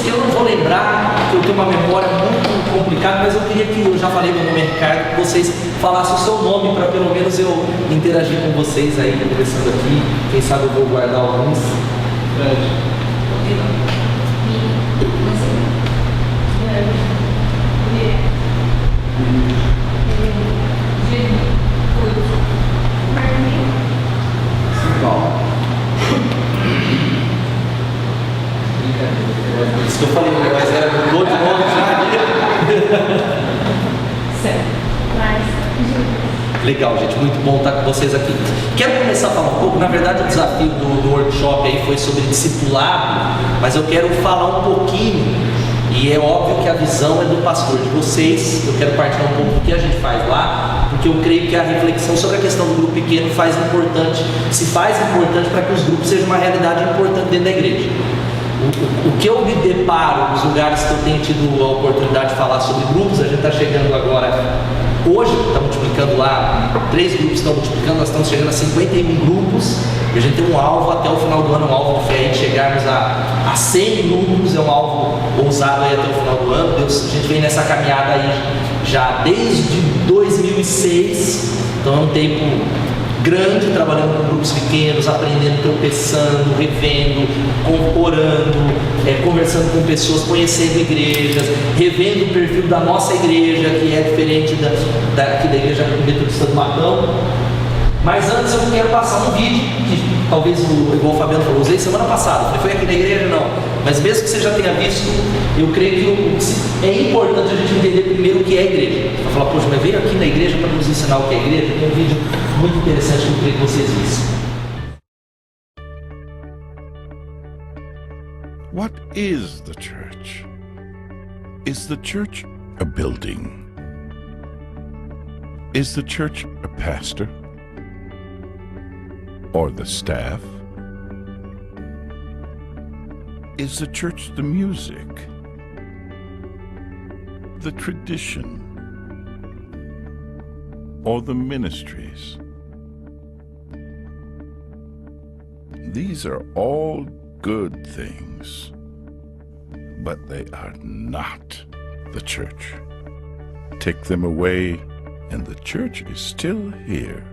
Eu não vou lembrar, porque eu tenho uma memória muito complicada, mas eu queria que, eu já falei meu nome é Ricardo, que vocês falassem o seu nome, para pelo menos eu interagir com vocês aí, conversando aqui. Quem sabe eu vou guardar alguns. Isso que eu falei, mas era mudou de nome já. Legal, gente, muito bom estar com vocês aqui. Quero começar a falar um pouco, na verdade o desafio do workshop aí foi sobre discipulado, mas eu quero falar um pouquinho, e é óbvio que a visão é do pastor, de vocês. Eu quero partilhar um pouco do que a gente faz lá, porque eu creio que a reflexão sobre a questão do grupo pequeno se faz importante para que os grupos sejam uma realidade importante dentro da igreja. O que eu me deparo nos lugares que eu tenho tido a oportunidade de falar sobre grupos, a gente está chegando agora, hoje está multiplicando lá, 3 grupos estão multiplicando, nós estamos chegando a 51 grupos, e a gente tem um alvo até o final do ano, um alvo de fé, de chegarmos a 100 grupos, é um alvo ousado aí até o final do ano. A gente vem nessa caminhada aí já desde 2006, então é um tempo grande, trabalhando com grupos pequenos, aprendendo, tropeçando, revendo, orando, conversando com pessoas, conhecendo igrejas, revendo o perfil da nossa igreja, que é diferente daqui da igreja metodista do Matão. Mas antes eu quero passar um vídeo, que talvez, igual o Fabiano falou, usei semana passada, foi aqui na igreja não, mas mesmo que você já tenha visto, eu creio que é importante a gente entender primeiro o que é a igreja. Para falar, poxa, mas veio aqui na igreja para nos ensinar o que é a igreja. Tem um vídeo muito interessante que eu creio que vocês vissem. What is the church? Is the church a building? Is the church a pastor? Or the staff? Is the church the music? The tradition? Or the ministries? These are all good things, but they are not the church. Take them away, and the church is still here.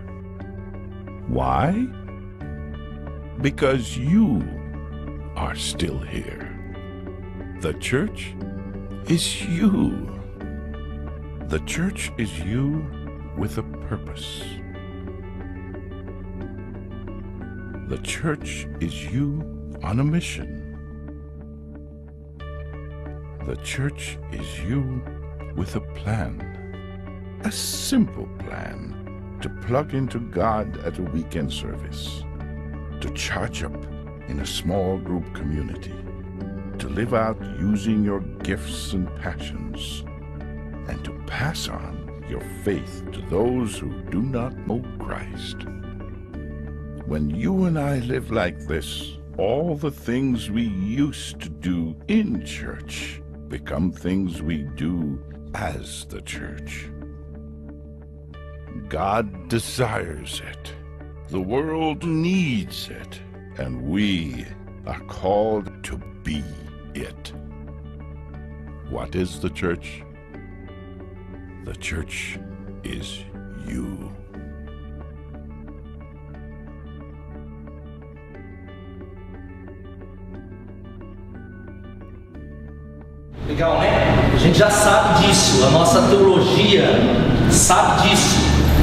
Why? Because you are still here. The church is you. The church is you with a purpose. The church is you on a mission. The church is you with a plan. A simple plan to plug into God at a weekend service, to charge up in a small group community, to live out using your gifts and passions, and to pass on your faith to those who do not know Christ. When you and I live like this, all the things we used to do in church become things we do as the church. God desires it. The world needs it. And we are called to be it. What is the church? The church is you. Legal, né? A gente já sabe disso, a nossa teologia sabe disso,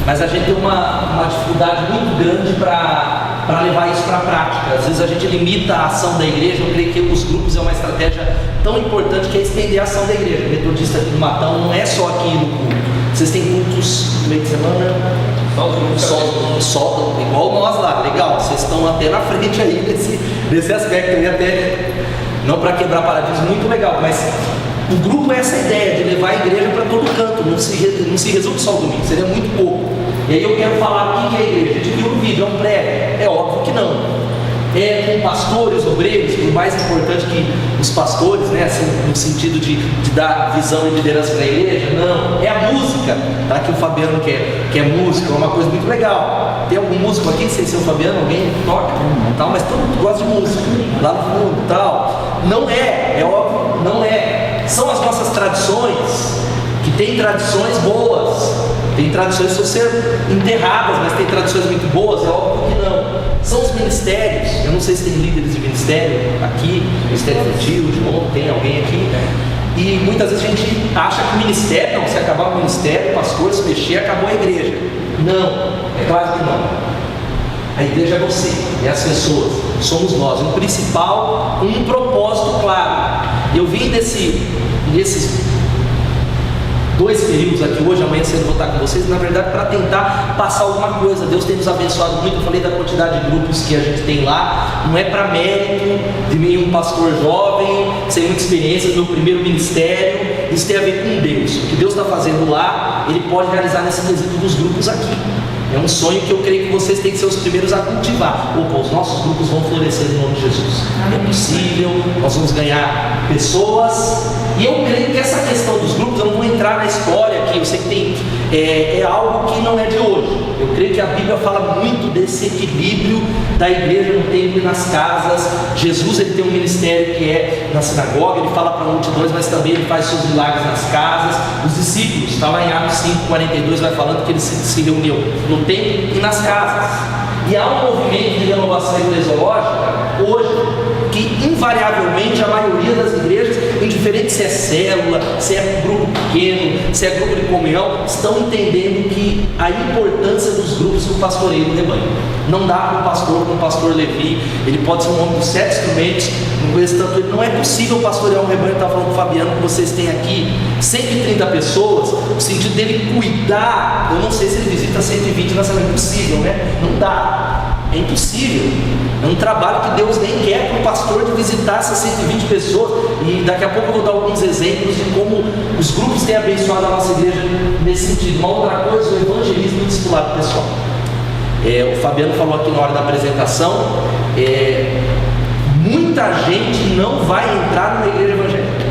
mas a gente tem uma dificuldade muito grande para levar isso para a prática. Às vezes a gente limita a ação da igreja. Eu creio que os grupos é uma estratégia tão importante que é estender a ação da igreja. O metodista aqui do Matão não é só aqui no culto. Vocês têm cultos no meio de semana? Só igual nós lá, legal. Vocês estão até na frente aí nesse aspecto aí, até não para quebrar paradigmas, muito legal, mas o grupo é essa ideia de levar a igreja para todo canto, não se resume só ao domingo, seria muito pouco. E aí eu quero falar o que é a igreja. A gente viu no vídeo, é um prego? É óbvio que não. É com pastores, obreiros, por mais importante que os pastores, né, assim, no sentido de dar visão e liderança para a igreja, não. É a música, tá? Que o Fabiano quer música, é uma coisa muito legal. Tem algum músico aqui, sem ser o Fabiano, alguém toca, tal, mas todo mundo gosta de música, lá no fundo, tal. Não é óbvio, não é. São as nossas tradições, que tem tradições boas, tem tradições que precisam ser enterradas, mas tem tradições muito boas, é óbvio que não. São os ministérios, eu não sei se tem líderes de ministério aqui, ministério infantil, de novo, tem alguém aqui, e muitas vezes a gente acha que o ministério, não, se acabar o ministério, o pastor se mexer, acabou a igreja. Não, é claro que não. A igreja é você, é as pessoas, somos nós. O principal, um propósito claro. Eu vim desses 2 períodos aqui hoje, amanhã cedo vou estar com vocês, na verdade para tentar passar alguma coisa. Deus tem nos abençoado muito. Eu falei da quantidade de grupos que a gente tem lá, não é para mérito de mim, um pastor jovem, sem muita experiência, do meu primeiro ministério. Isso tem a ver com Deus. O que Deus está fazendo lá, Ele pode realizar nesse quesito dos grupos aqui. É um sonho que eu creio que vocês têm que ser os primeiros a cultivar. Opa, os nossos grupos vão florescer no nome de Jesus. É possível, nós vamos ganhar pessoas. E eu creio que essa questão dos grupos, eu não vou entrar na história aqui, eu sei que tem, é algo que não é de hoje. Eu creio que a Bíblia fala muito desse equilíbrio da igreja no templo e nas casas. Jesus, ele tem um ministério que é na sinagoga, ele fala para multidões, mas também ele faz seus milagres nas casas. Os discípulos, está lá em Atos 5:42, vai falando que eles se reuniam no templo e nas casas. E há um movimento de renovação eclesiológica hoje, que invariavelmente a maioria das igrejas, indiferente se é célula, se é grupo pequeno, se é grupo de comunhão, estão entendendo que a importância dos grupos no pastoreio do rebanho. Não dá para um pastor, como o pastor Levi, ele pode ser um homem dos 7 instrumentos, não conheço tanto ele, não é possível pastorear um rebanho. Eu estava falando com o Fabiano que vocês têm aqui 130 pessoas, o sentido dele cuidar, eu não sei se ele visita 120 na semana, é impossível, né? Não dá, é impossível. É um trabalho que Deus nem quer para o pastor de visitar essas 120 pessoas. E daqui a pouco eu vou dar alguns exemplos de como os grupos têm abençoado a nossa igreja nesse sentido. Uma outra coisa, o evangelismo e o discipulado pessoal. O Fabiano falou aqui na hora da apresentação, muita gente não vai entrar numa igreja evangélica.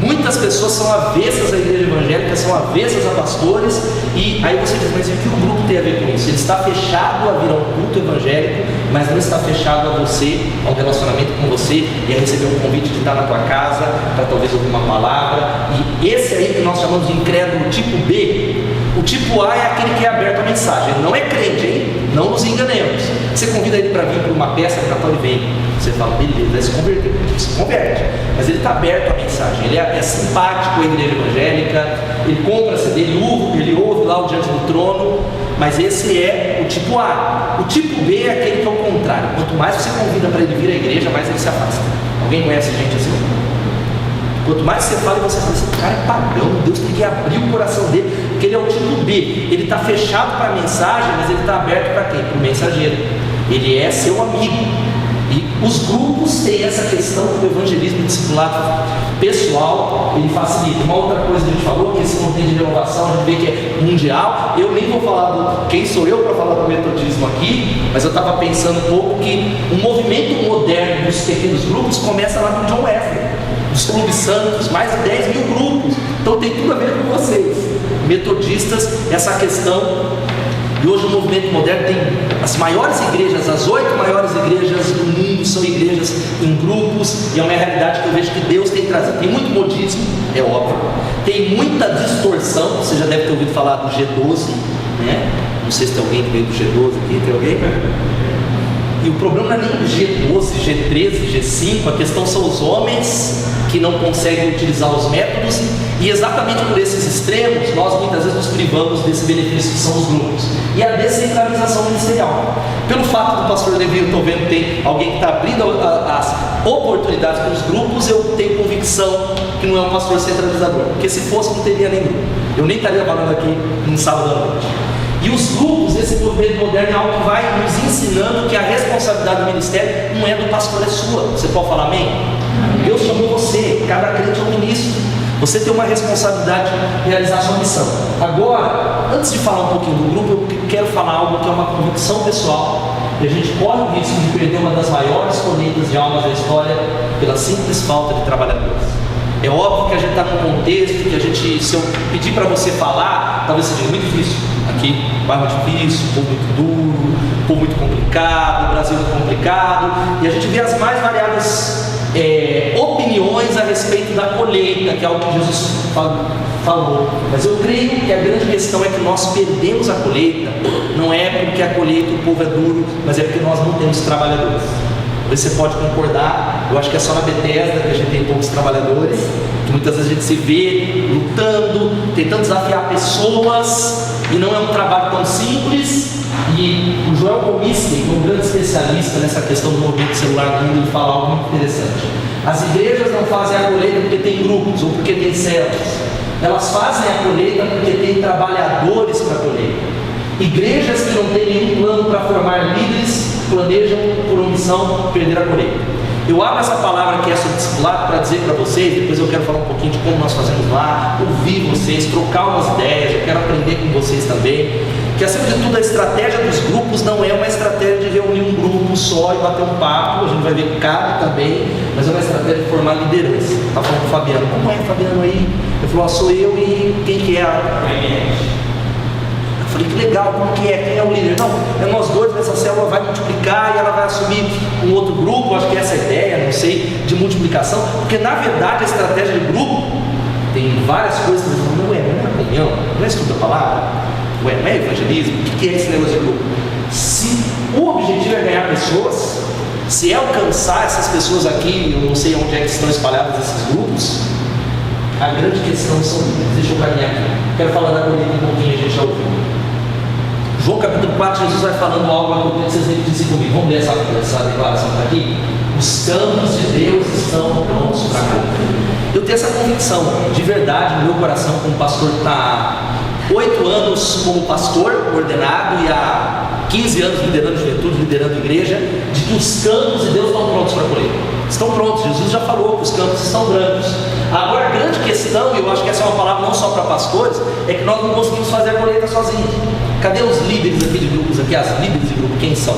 Muitas pessoas são avessas à igreja evangélica, são avessas a pastores, e aí você diz, mas o que o grupo tem a ver com isso? Ele está fechado a vir a um culto evangélico, mas não está fechado a você, a um relacionamento com você, e a receber um convite de estar na tua casa, para talvez ouvir uma palavra. E esse aí que nós chamamos de incrédulo tipo B. O tipo A é aquele que é aberto à mensagem, ele não é crente, hein? Não nos enganemos. Você convida ele para vir para uma peça, ele vem. Você fala, beleza, ele se converter, se converte, mas ele está aberto à mensagem, ele é simpático à igreja evangélica, ele compra CD, ele ouve lá o Diante do Trono, mas esse é o tipo A. O tipo B é aquele que é o contrário, quanto mais você convida para ele vir à igreja, mais ele se afasta. Alguém conhece gente assim? Quanto mais você fala, você fala, esse cara é pagão, Deus tem que abrir o coração dele, porque ele é o tipo B, ele está fechado para a mensagem, mas ele está aberto para quem? Para o mensageiro, ele é seu amigo. E os grupos têm essa questão do evangelismo e discipulado pessoal, ele facilita. Uma outra coisa que a gente falou, que esse movimento de renovação, a gente vê que é mundial. Eu nem vou falar quem sou eu para falar do metodismo aqui, mas eu estava pensando um pouco que o movimento moderno dos pequenos grupos começa lá no John Wesley, dos clubes santos, mais de 10 mil grupos. Então tem tudo a ver com vocês, metodistas, essa questão. E hoje o movimento moderno tem as maiores igrejas, as 8 maiores igrejas do mundo são igrejas em grupos, e é uma realidade que eu vejo que Deus tem trazido. Tem muito modismo, é óbvio, tem muita distorção. Você já deve ter ouvido falar do G12, né? Não sei se tem alguém que veio do G12 aqui, tem alguém? E o problema não é nem o G12, G13, G5, a questão são os homens que não conseguem utilizar os métodos, e exatamente por esses extremos, nós muitas vezes nos privamos desse benefício que são os grupos. E a descentralização ministerial. Pelo fato do pastor Levi, eu estou vendo que tem alguém que está abrindo as oportunidades para os grupos, eu tenho convicção que não é um pastor centralizador, porque se fosse não teria nenhum. Eu nem estaria falando aqui num sábado à noite. E os grupos, esse movimento moderno é algo que vai nos ensinando que a responsabilidade do ministério não é do pastor, é sua. Você pode falar amém? Deus chamou você, cada crente é um ministro. Você tem uma responsabilidade de realizar a sua missão. Agora, antes de falar um pouquinho do grupo, eu quero falar algo que é uma convicção pessoal. E a gente corre o risco de perder uma das maiores colheitas de almas da história pela simples falta de trabalhadores. É óbvio que a gente está num contexto que a gente, se eu pedir para você falar, talvez seja muito difícil. Aqui, bairro difícil, povo muito duro, povo muito complicado, Brasil muito complicado, e a gente vê as mais variadas opiniões a respeito da colheita, que é algo que Jesus falou. Mas eu creio que a grande questão é que nós perdemos a colheita, não é porque a colheita, o povo é duro, mas é porque nós não temos trabalhadores. Você pode concordar, eu acho que é só na Bethesda que a gente tem poucos trabalhadores, que muitas vezes a gente se vê lutando, tentando desafiar pessoas, e não é um trabalho tão simples. E o Joel Comiskey, um grande especialista nessa questão do movimento celular do mundo, ele fala algo muito interessante. As igrejas não fazem a colheita porque tem grupos ou porque tem células, elas fazem a colheita porque tem trabalhadores para colher. Igrejas que não têm nenhum plano para formar líderes planejam por omissão perder a colheita. Eu abro essa palavra que é sobre discipulado para dizer para vocês, depois eu quero falar um pouquinho de como nós fazemos lá, ouvir vocês, trocar umas ideias, eu quero aprender com vocês também, que acima de tudo a estratégia dos grupos não é uma estratégia de reunir um grupo só e bater um papo, a gente vai ver que cabe também, mas é uma estratégia de formar liderança. Estava falando com o Fabiano, como é Fabiano aí? Ele falou, sou eu e quem que é a Eu falei, que legal, como que é? Quem é o líder? Não, é nós dois, essa célula vai multiplicar e ela vai assumir um outro grupo, acho que essa é a ideia, não sei, de multiplicação, porque na verdade a estratégia de grupo tem várias coisas que não é comunhão, não é estudo da palavra, não é evangelismo, o que é esse negócio de grupo? Se o objetivo é ganhar pessoas, se é alcançar essas pessoas aqui, eu não sei onde é que estão espalhados esses grupos, a grande questão são líderes. Deixa eu caminhar aqui, quero falar da colheita um pouquinho, a gente já ouviu. João capítulo 4, Jesus vai falando algo, eu queria que vocês repetirem comigo. Vamos ler essa declaração que está aqui? Os campos de Deus estão prontos para colher. Eu tenho essa convicção, de verdade, no meu coração, como pastor, está 8 anos como pastor ordenado e há 15 anos liderando juventude, liderando igreja, de que os campos de Deus estão prontos para colher. Estão prontos, Jesus já falou que os campos estão brancos. Agora a grande questão, e eu acho que essa é uma palavra não só para pastores, é que nós não conseguimos fazer a colheita sozinhos. Cadê os líderes aqui de grupos aqui? As líderes de grupo, quem são?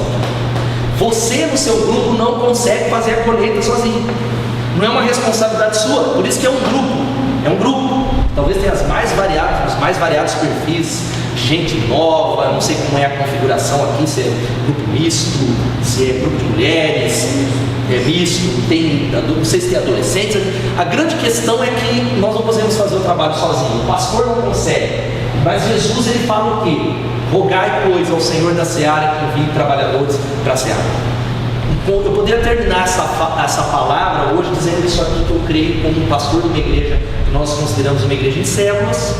Você no seu grupo não consegue fazer a colheita sozinho. Não é uma responsabilidade sua, por isso que é um grupo. É um grupo. Talvez tenha os mais variados perfis, gente nova, não sei como é a configuração aqui, se é grupo misto, se é grupo de mulheres, é misto, não sei se tem adolescentes. A grande questão é que nós não podemos fazer o trabalho sozinho, o pastor não consegue, mas Jesus ele fala o quê? Rogai, pois, ao Senhor da Seara que envie trabalhadores para a Seara. Eu poderia terminar essa palavra hoje dizendo isso aqui que eu creio como um pastor de uma igreja que nós consideramos uma igreja em células,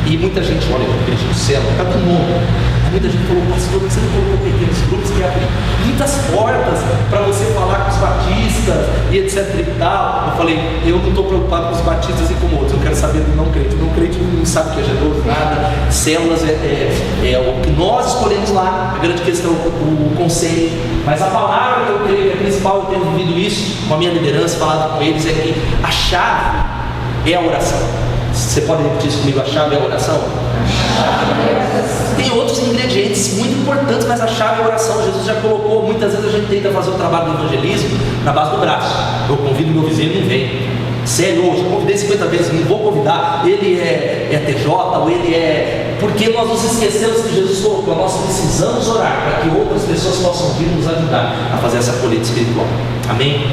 e muita gente olha para a igreja em célula, está com nome. Muita gente falou, pastor, você não colocou pequenos grupos que abrem muitas portas para você falar com os batistas e etc e tal. Eu falei, eu não estou preocupado com os batistas e com outros, eu quero saber do não crente. O não crente não sabe o que é G12, nada. Células é o que nós escolhemos lá, a grande questão, o conselho. Mas a palavra que eu creio que é principal, eu tenho vivido isso com a minha liderança, falado com eles, é que a chave é a oração. Você pode repetir isso comigo? A chave é a oração? Tem outros ingredientes muito importantes, mas a chave é a oração. Jesus já colocou, muitas vezes a gente tenta fazer o trabalho do evangelismo na base do braço. Eu convido meu vizinho, não vem. Sério, eu já convidei 50 vezes, não vou convidar. Ele é TJ, ou ele é... Porque nós nos esquecemos que Jesus colocou, nós precisamos orar para que outras pessoas possam vir nos ajudar a fazer essa colheita espiritual. Amém?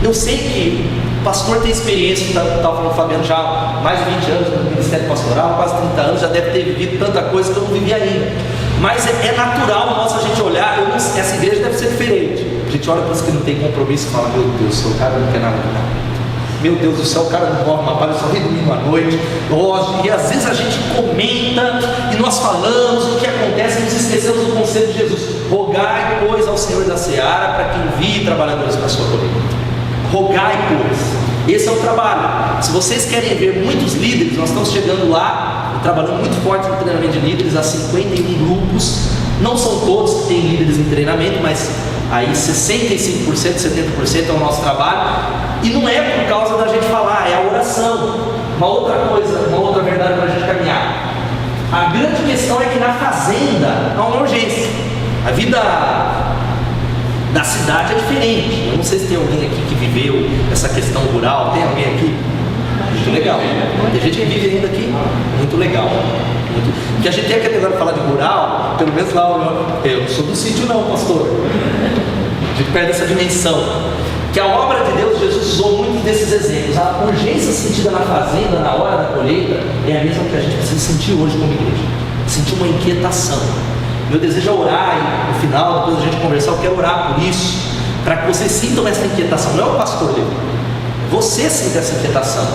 Eu sei que o pastor tem experiência, estava falando com o Fabiano já há mais de 20 anos no ministério pastoral, quase 30 anos, já deve ter vivido tanta coisa que eu não vivi ainda. Mas é natural a gente olhar, essa igreja deve ser diferente. A gente olha para os que não tem compromisso e fala, meu Deus, o cara não quer nada. Meu Deus do céu, o cara não morre uma palha, só vem domingo à noite. E às vezes a gente comenta e nós falamos o que acontece e nos esquecemos do conselho de Jesus. Rogai, pois, ao Senhor da Seara para que envie trabalhadores para a sua colheita. Rogai, pois. Esse é o trabalho. Se vocês querem ver muitos líderes, nós estamos chegando lá, trabalhando muito forte no treinamento de líderes, há 51 grupos. Não são todos que têm líderes em treinamento, mas aí 65%, 70% é o nosso trabalho. E não é por causa da gente falar, é a oração. Uma outra coisa, uma outra verdade para a gente caminhar. A grande questão é que na fazenda há uma urgência. A vida da cidade é diferente. Eu não sei se tem alguém aqui que viveu essa questão rural. Tem alguém aqui? Muito legal. Tem gente que vive ainda aqui. Muito legal. Porque a gente tem aquele negócio de falar de rural, pelo menos lá, eu sou do sítio não, pastor. A gente perde essa dimensão. Que a obra de Deus, Jesus usou muito desses exemplos. A urgência sentida na fazenda, na hora da colheita, é a mesma que a gente precisa sentir hoje como igreja. Sentir uma inquietação. Meu desejo é orar, e no final, depois da gente conversar, eu quero orar por isso, para que vocês sintam essa inquietação. Não é o pastor dele, é você sentir essa inquietação.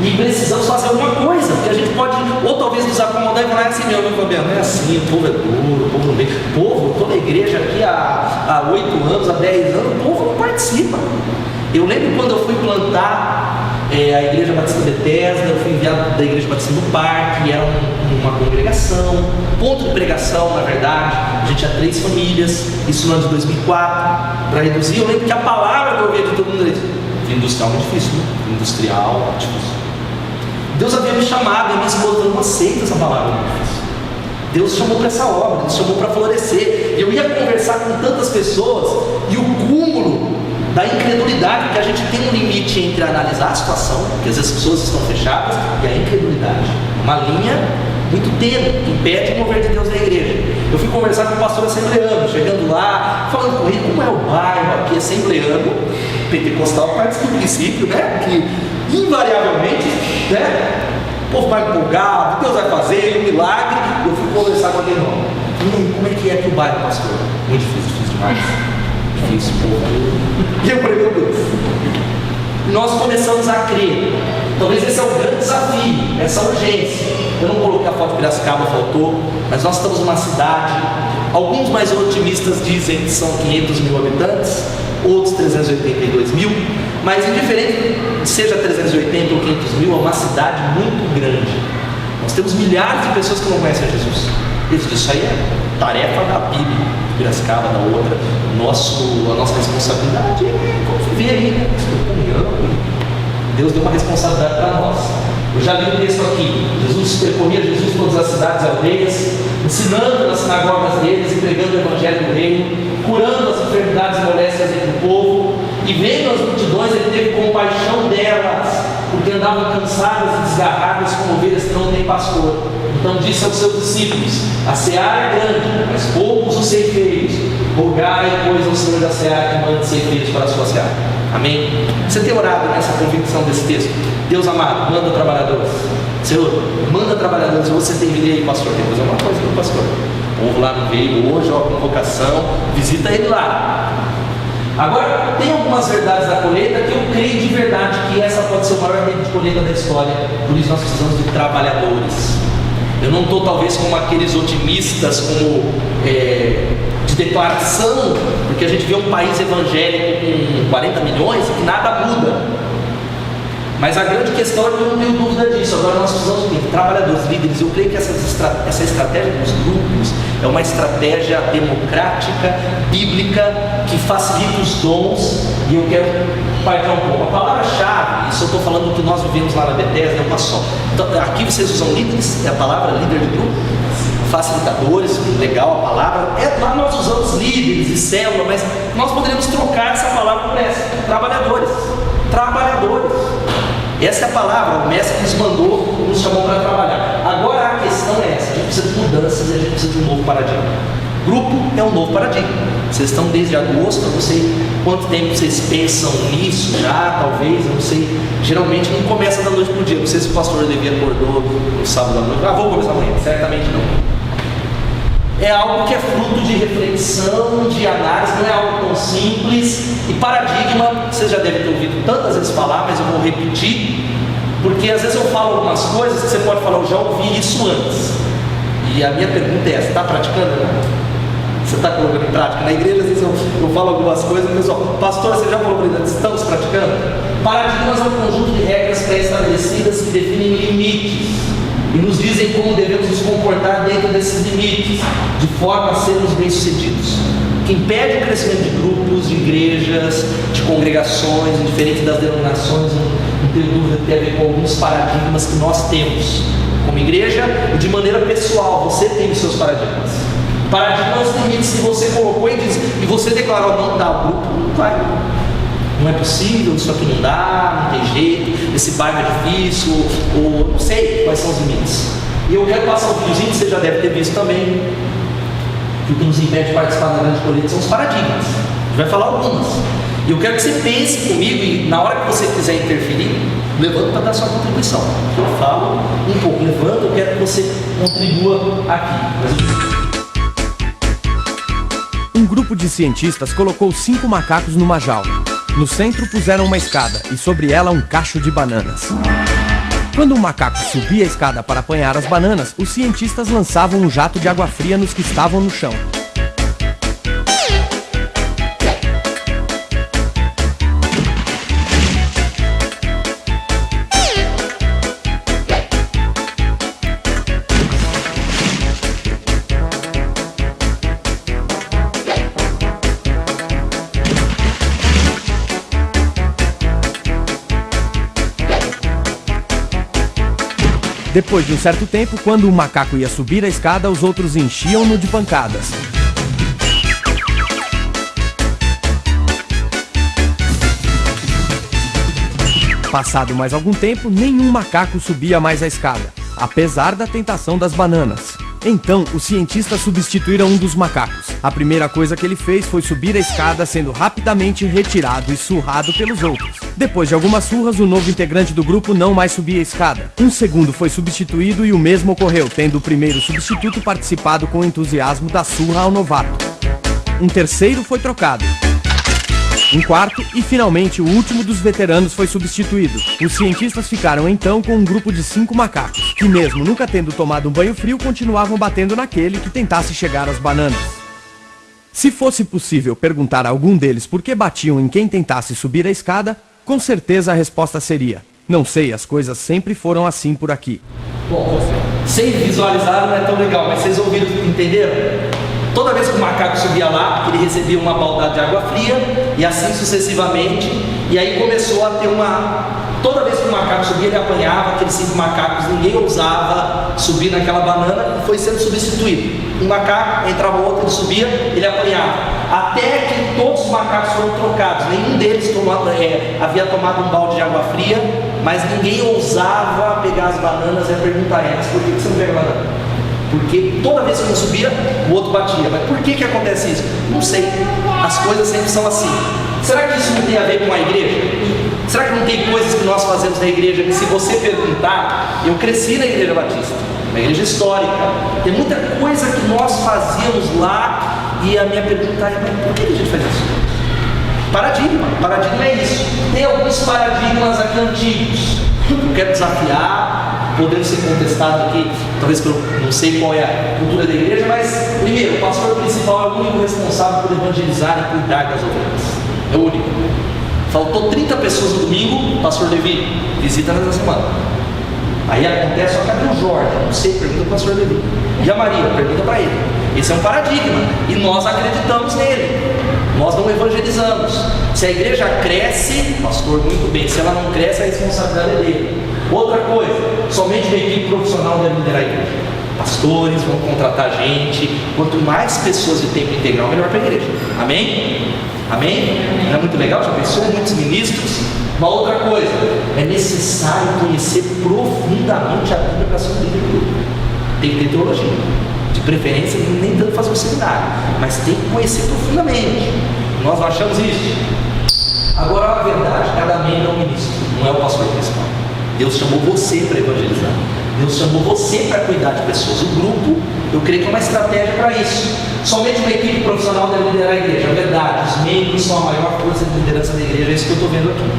E precisamos fazer alguma coisa, porque a gente pode, ou talvez nos acomodar e falar assim: meu amigo Fabiano, não é assim, o povo é duro, o povo não vem. Povo, eu estou na igreja aqui há 8 anos, há 10 anos, o povo não participa. Eu lembro quando eu fui plantar a Igreja Batista Bethesda, eu fui enviado da Igreja Batista do Parque, era uma congregação, ponto de pregação, na verdade. A gente tinha 3 famílias, isso no ano de 2004, para reduzir. Eu lembro que a palavra que eu ouvia de todo mundo era: industrial é muito difícil, né? Industrial é difícil. Deus havia me chamado, e a minha esposa não aceita essa palavra. Deus chamou para essa obra, Deus chamou para florescer. Eu ia conversar com tantas pessoas, e o cúmulo da incredulidade, que a gente tem um limite entre analisar a situação, porque às vezes as pessoas estão fechadas, e a incredulidade. Uma linha muito tênue, que impede o mover de Deus na igreja. Eu fui conversar com o pastor assembleano, chegando lá, falando com ele como é o bairro aqui, assembleano, pentecostal, parte do princípio, né? Que invariavelmente, né? O povo vai empolgado, Deus vai fazer um milagre. Eu fui conversar com aquele irmão. Como é que é aqui o bairro, pastor? Muito difícil demais. Difícil, povo. E eu falei: meu Deus. Nós começamos a crer. Talvez esse é o grande desafio, essa urgência. Eu não coloquei a foto de Piracicaba, faltou, mas nós estamos numa cidade, alguns mais otimistas dizem que são 500 mil habitantes, outros 382 mil, mas indiferente seja 380 ou 500 mil, é uma cidade muito grande. Nós temos milhares de pessoas que não conhecem Jesus. Isso aí é tarefa da PIB, de Piracicaba, da outra. A nossa responsabilidade é conviver aí, né? Deus deu uma responsabilidade para nós. Eu já li um texto aqui: percorria Jesus todas as cidades e aldeias, ensinando nas sinagogas deles e pregando o evangelho do reino, curando as enfermidades e moléstias entre o povo, e vendo as multidões, ele teve compaixão delas, porque andavam cansadas e desgarradas como ovelhas que não têm pastor. Então disse aos seus discípulos: a seara é grande, mas poucos os ceifeiros. Rogai, pois, ao Senhor da seara que mande ceifeiros para a sua seara. Amém? Você tem orado nessa convicção desse texto? Deus amado, manda trabalhadores. Senhor, manda trabalhadores. Você tem vindo aí, pastor? Tem que fazer uma coisa com o pastor. O povo lá não veio hoje, ó, convocação. Visita ele lá. Agora, tem algumas verdades da colheita que eu creio de verdade que essa pode ser o maior rede de colheita da história. Por isso nós precisamos de trabalhadores. Eu não estou talvez como aqueles otimistas, como de declaração, porque a gente vê um país evangélico com 40 milhões e que nada muda. Mas a grande questão é que eu não tenho dúvida disso. Agora nós precisamos de trabalhadores, líderes. Eu creio que essa estratégia dos grupos é uma estratégia democrática, bíblica, que facilita os dons. E eu quero partir um pouco. A palavra-chave, isso eu estou falando do que nós vivemos lá na Bethesda, é uma só. Então, aqui vocês usam líderes, é a palavra líder de grupo, facilitadores, legal a palavra. Lá nós usamos líderes e célula, mas nós poderíamos trocar essa palavra por essa: trabalhadores. Trabalhadores. Essa é a palavra, o mestre nos mandou, nos chamou para trabalhar. Agora a questão é essa: a gente precisa de mudanças e a gente precisa de um novo paradigma. Grupo é um novo paradigma. Vocês estão desde agosto, eu não sei quanto tempo vocês pensam nisso já, talvez, eu não sei. Geralmente não começa da noite para o dia. Não sei se o pastor Levi acordou no sábado à noite. Vou começar amanhã. Certamente não. É algo que é fruto de reflexão, de análise, não é algo tão simples. E paradigma, vocês já devem ter ouvido tantas vezes falar, mas eu vou repetir, porque às vezes eu falo algumas coisas que você pode falar: eu já ouvi isso antes. E a minha pergunta é essa: está praticando? Você está colocando em prática? Na igreja, às vezes eu falo algumas coisas e o pessoal: pastor, você já falou para ele, estamos praticando? Paradigmas é um conjunto de regras pré-estabelecidas que definem limites e nos dizem como devemos nos comportar dentro desses limites, de forma a sermos bem-sucedidos. O que impede o crescimento de grupos, de igrejas, de congregações, diferente das denominações, não tenho dúvida que tem a ver com alguns paradigmas que nós temos como igreja e de maneira pessoal. Você tem os seus paradigmas. Paradigmas limites que você colocou e você declarou: não dá, o grupo não vai. não é possível, isso aqui não dá, não tem jeito, esse bairro é difícil, ou não sei quais são os limites. E eu quero passar um videozinho que você já deve ter visto também, que o que nos impede de participar da grande colheita são os paradigmas. A gente vai falar algumas. E eu quero que você pense comigo e na hora que você quiser interferir, levanta para dar sua contribuição. Eu falo um pouco, levanta, eu quero que você contribua aqui. Um grupo de cientistas colocou 5 macacos numa jaula. No centro puseram uma escada e sobre ela um cacho de bananas. Quando um macaco subia a escada para apanhar as bananas, os cientistas lançavam um jato de água fria nos que estavam no chão. Depois de um certo tempo, quando o macaco ia subir a escada, os outros enchiam-no de pancadas. Passado mais algum tempo, nenhum macaco subia mais a escada, apesar da tentação das bananas. Então, os cientistas substituíram um dos macacos. A primeira coisa que ele fez foi subir a escada, sendo rapidamente retirado e surrado pelos outros. Depois de algumas surras, o novo integrante do grupo não mais subia a escada. Um segundo foi substituído e o mesmo ocorreu, tendo o primeiro substituto participado com entusiasmo da surra ao novato. Um terceiro foi trocado. Um quarto e, finalmente, o último dos veteranos foi substituído. Os cientistas ficaram então com um grupo de 5 macacos, que mesmo nunca tendo tomado um banho frio, continuavam batendo naquele que tentasse chegar às bananas. Se fosse possível perguntar a algum deles por que batiam em quem tentasse subir a escada, com certeza a resposta seria: não sei, as coisas sempre foram assim por aqui. Bom, sem visualizar não é tão legal, mas vocês ouviram, entenderam? Toda vez que o macaco subia lá, ele recebia uma baldade de água fria, e assim sucessivamente, e aí começou a ter toda vez que o macaco subia, ele apanhava aqueles 5 macacos, ninguém ousava subir naquela banana, e foi sendo substituído. Um macaco, entrava outro, ele subia, ele apanhava. Até que todos os macacos foram trocados, nenhum deles havia tomado um balde de água fria, mas ninguém ousava pegar as bananas e perguntar a elas: por que você não pega a banana? Porque toda vez que um subia, o outro batia. Mas por que acontece isso? Não sei. As coisas sempre são assim. Será que isso não tem a ver com a igreja? Será que não tem coisas que nós fazemos na igreja que, se você perguntar... Eu cresci na Igreja Batista, uma igreja histórica. Tem muita coisa que nós fazíamos lá e a minha pergunta é: mas por que a gente faz isso? Paradigma é isso. Tem alguns paradigmas aqui antigos. Eu quero desafiar, podendo ser contestado aqui, talvez que eu não sei qual é a cultura da igreja, mas primeiro, o pastor principal é o único responsável por evangelizar e cuidar das ovelhas. É o único. Faltou 30 pessoas no domingo, pastor Levi, visita nessa semana. Aí acontece, só cadê o Jorge? Não sei, pergunta para o pastor Levi. E a Maria? Pergunta para ele. Esse é um paradigma e nós acreditamos nele. Nós não evangelizamos. Se a igreja cresce, pastor, muito bem. Se ela não cresce, a responsabilidade é dele. Outra coisa, somente uma equipe profissional deve liderar a igreja. Pastores vão contratar gente. Quanto mais pessoas de tempo integral, melhor para a igreja. Amém? Amém? Não é muito legal? Já pensou? Muitos ministros. Uma outra coisa, é necessário conhecer profundamente a Bíblia para ser um líder do grupo. Tem que ter teologia. De preferência, nem tanto fazer um seminário, mas tem que conhecer profundamente. Nós não achamos isso. Agora, a verdade, cada membro é um ministro, não é o pastor principal. Deus chamou você para evangelizar. Deus chamou você para cuidar de pessoas. O grupo, eu creio que é uma estratégia para isso. Somente uma equipe profissional deve liderar a igreja. É verdade, os membros são a maior força de liderança da igreja. É isso que eu estou vendo aqui.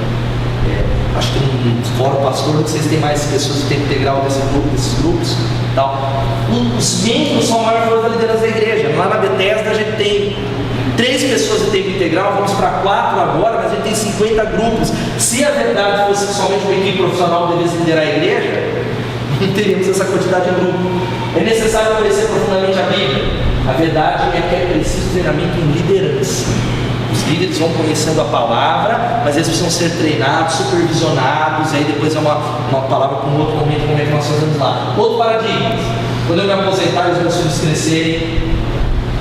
Acho que fora o pastor, não sei se tem mais pessoas de tempo integral desses grupos. Tal. Os membros são a maior força da liderança da igreja. Lá na Bethesda a gente tem 3 pessoas de tempo integral, vamos para 4 agora, mas a gente tem 50 grupos. Se a verdade fosse que somente uma equipe profissional devesse liderar a igreja, não teríamos essa quantidade de grupo. É necessário conhecer profundamente a Bíblia. A verdade é que é preciso treinamento em liderança. Os líderes vão conhecendo a palavra, mas eles precisam ser treinados, supervisionados, e aí depois é uma palavra para um outro momento, como é que nós fazemos lá. Outro paradigma: quando eu me aposentar e os meus filhos crescerem,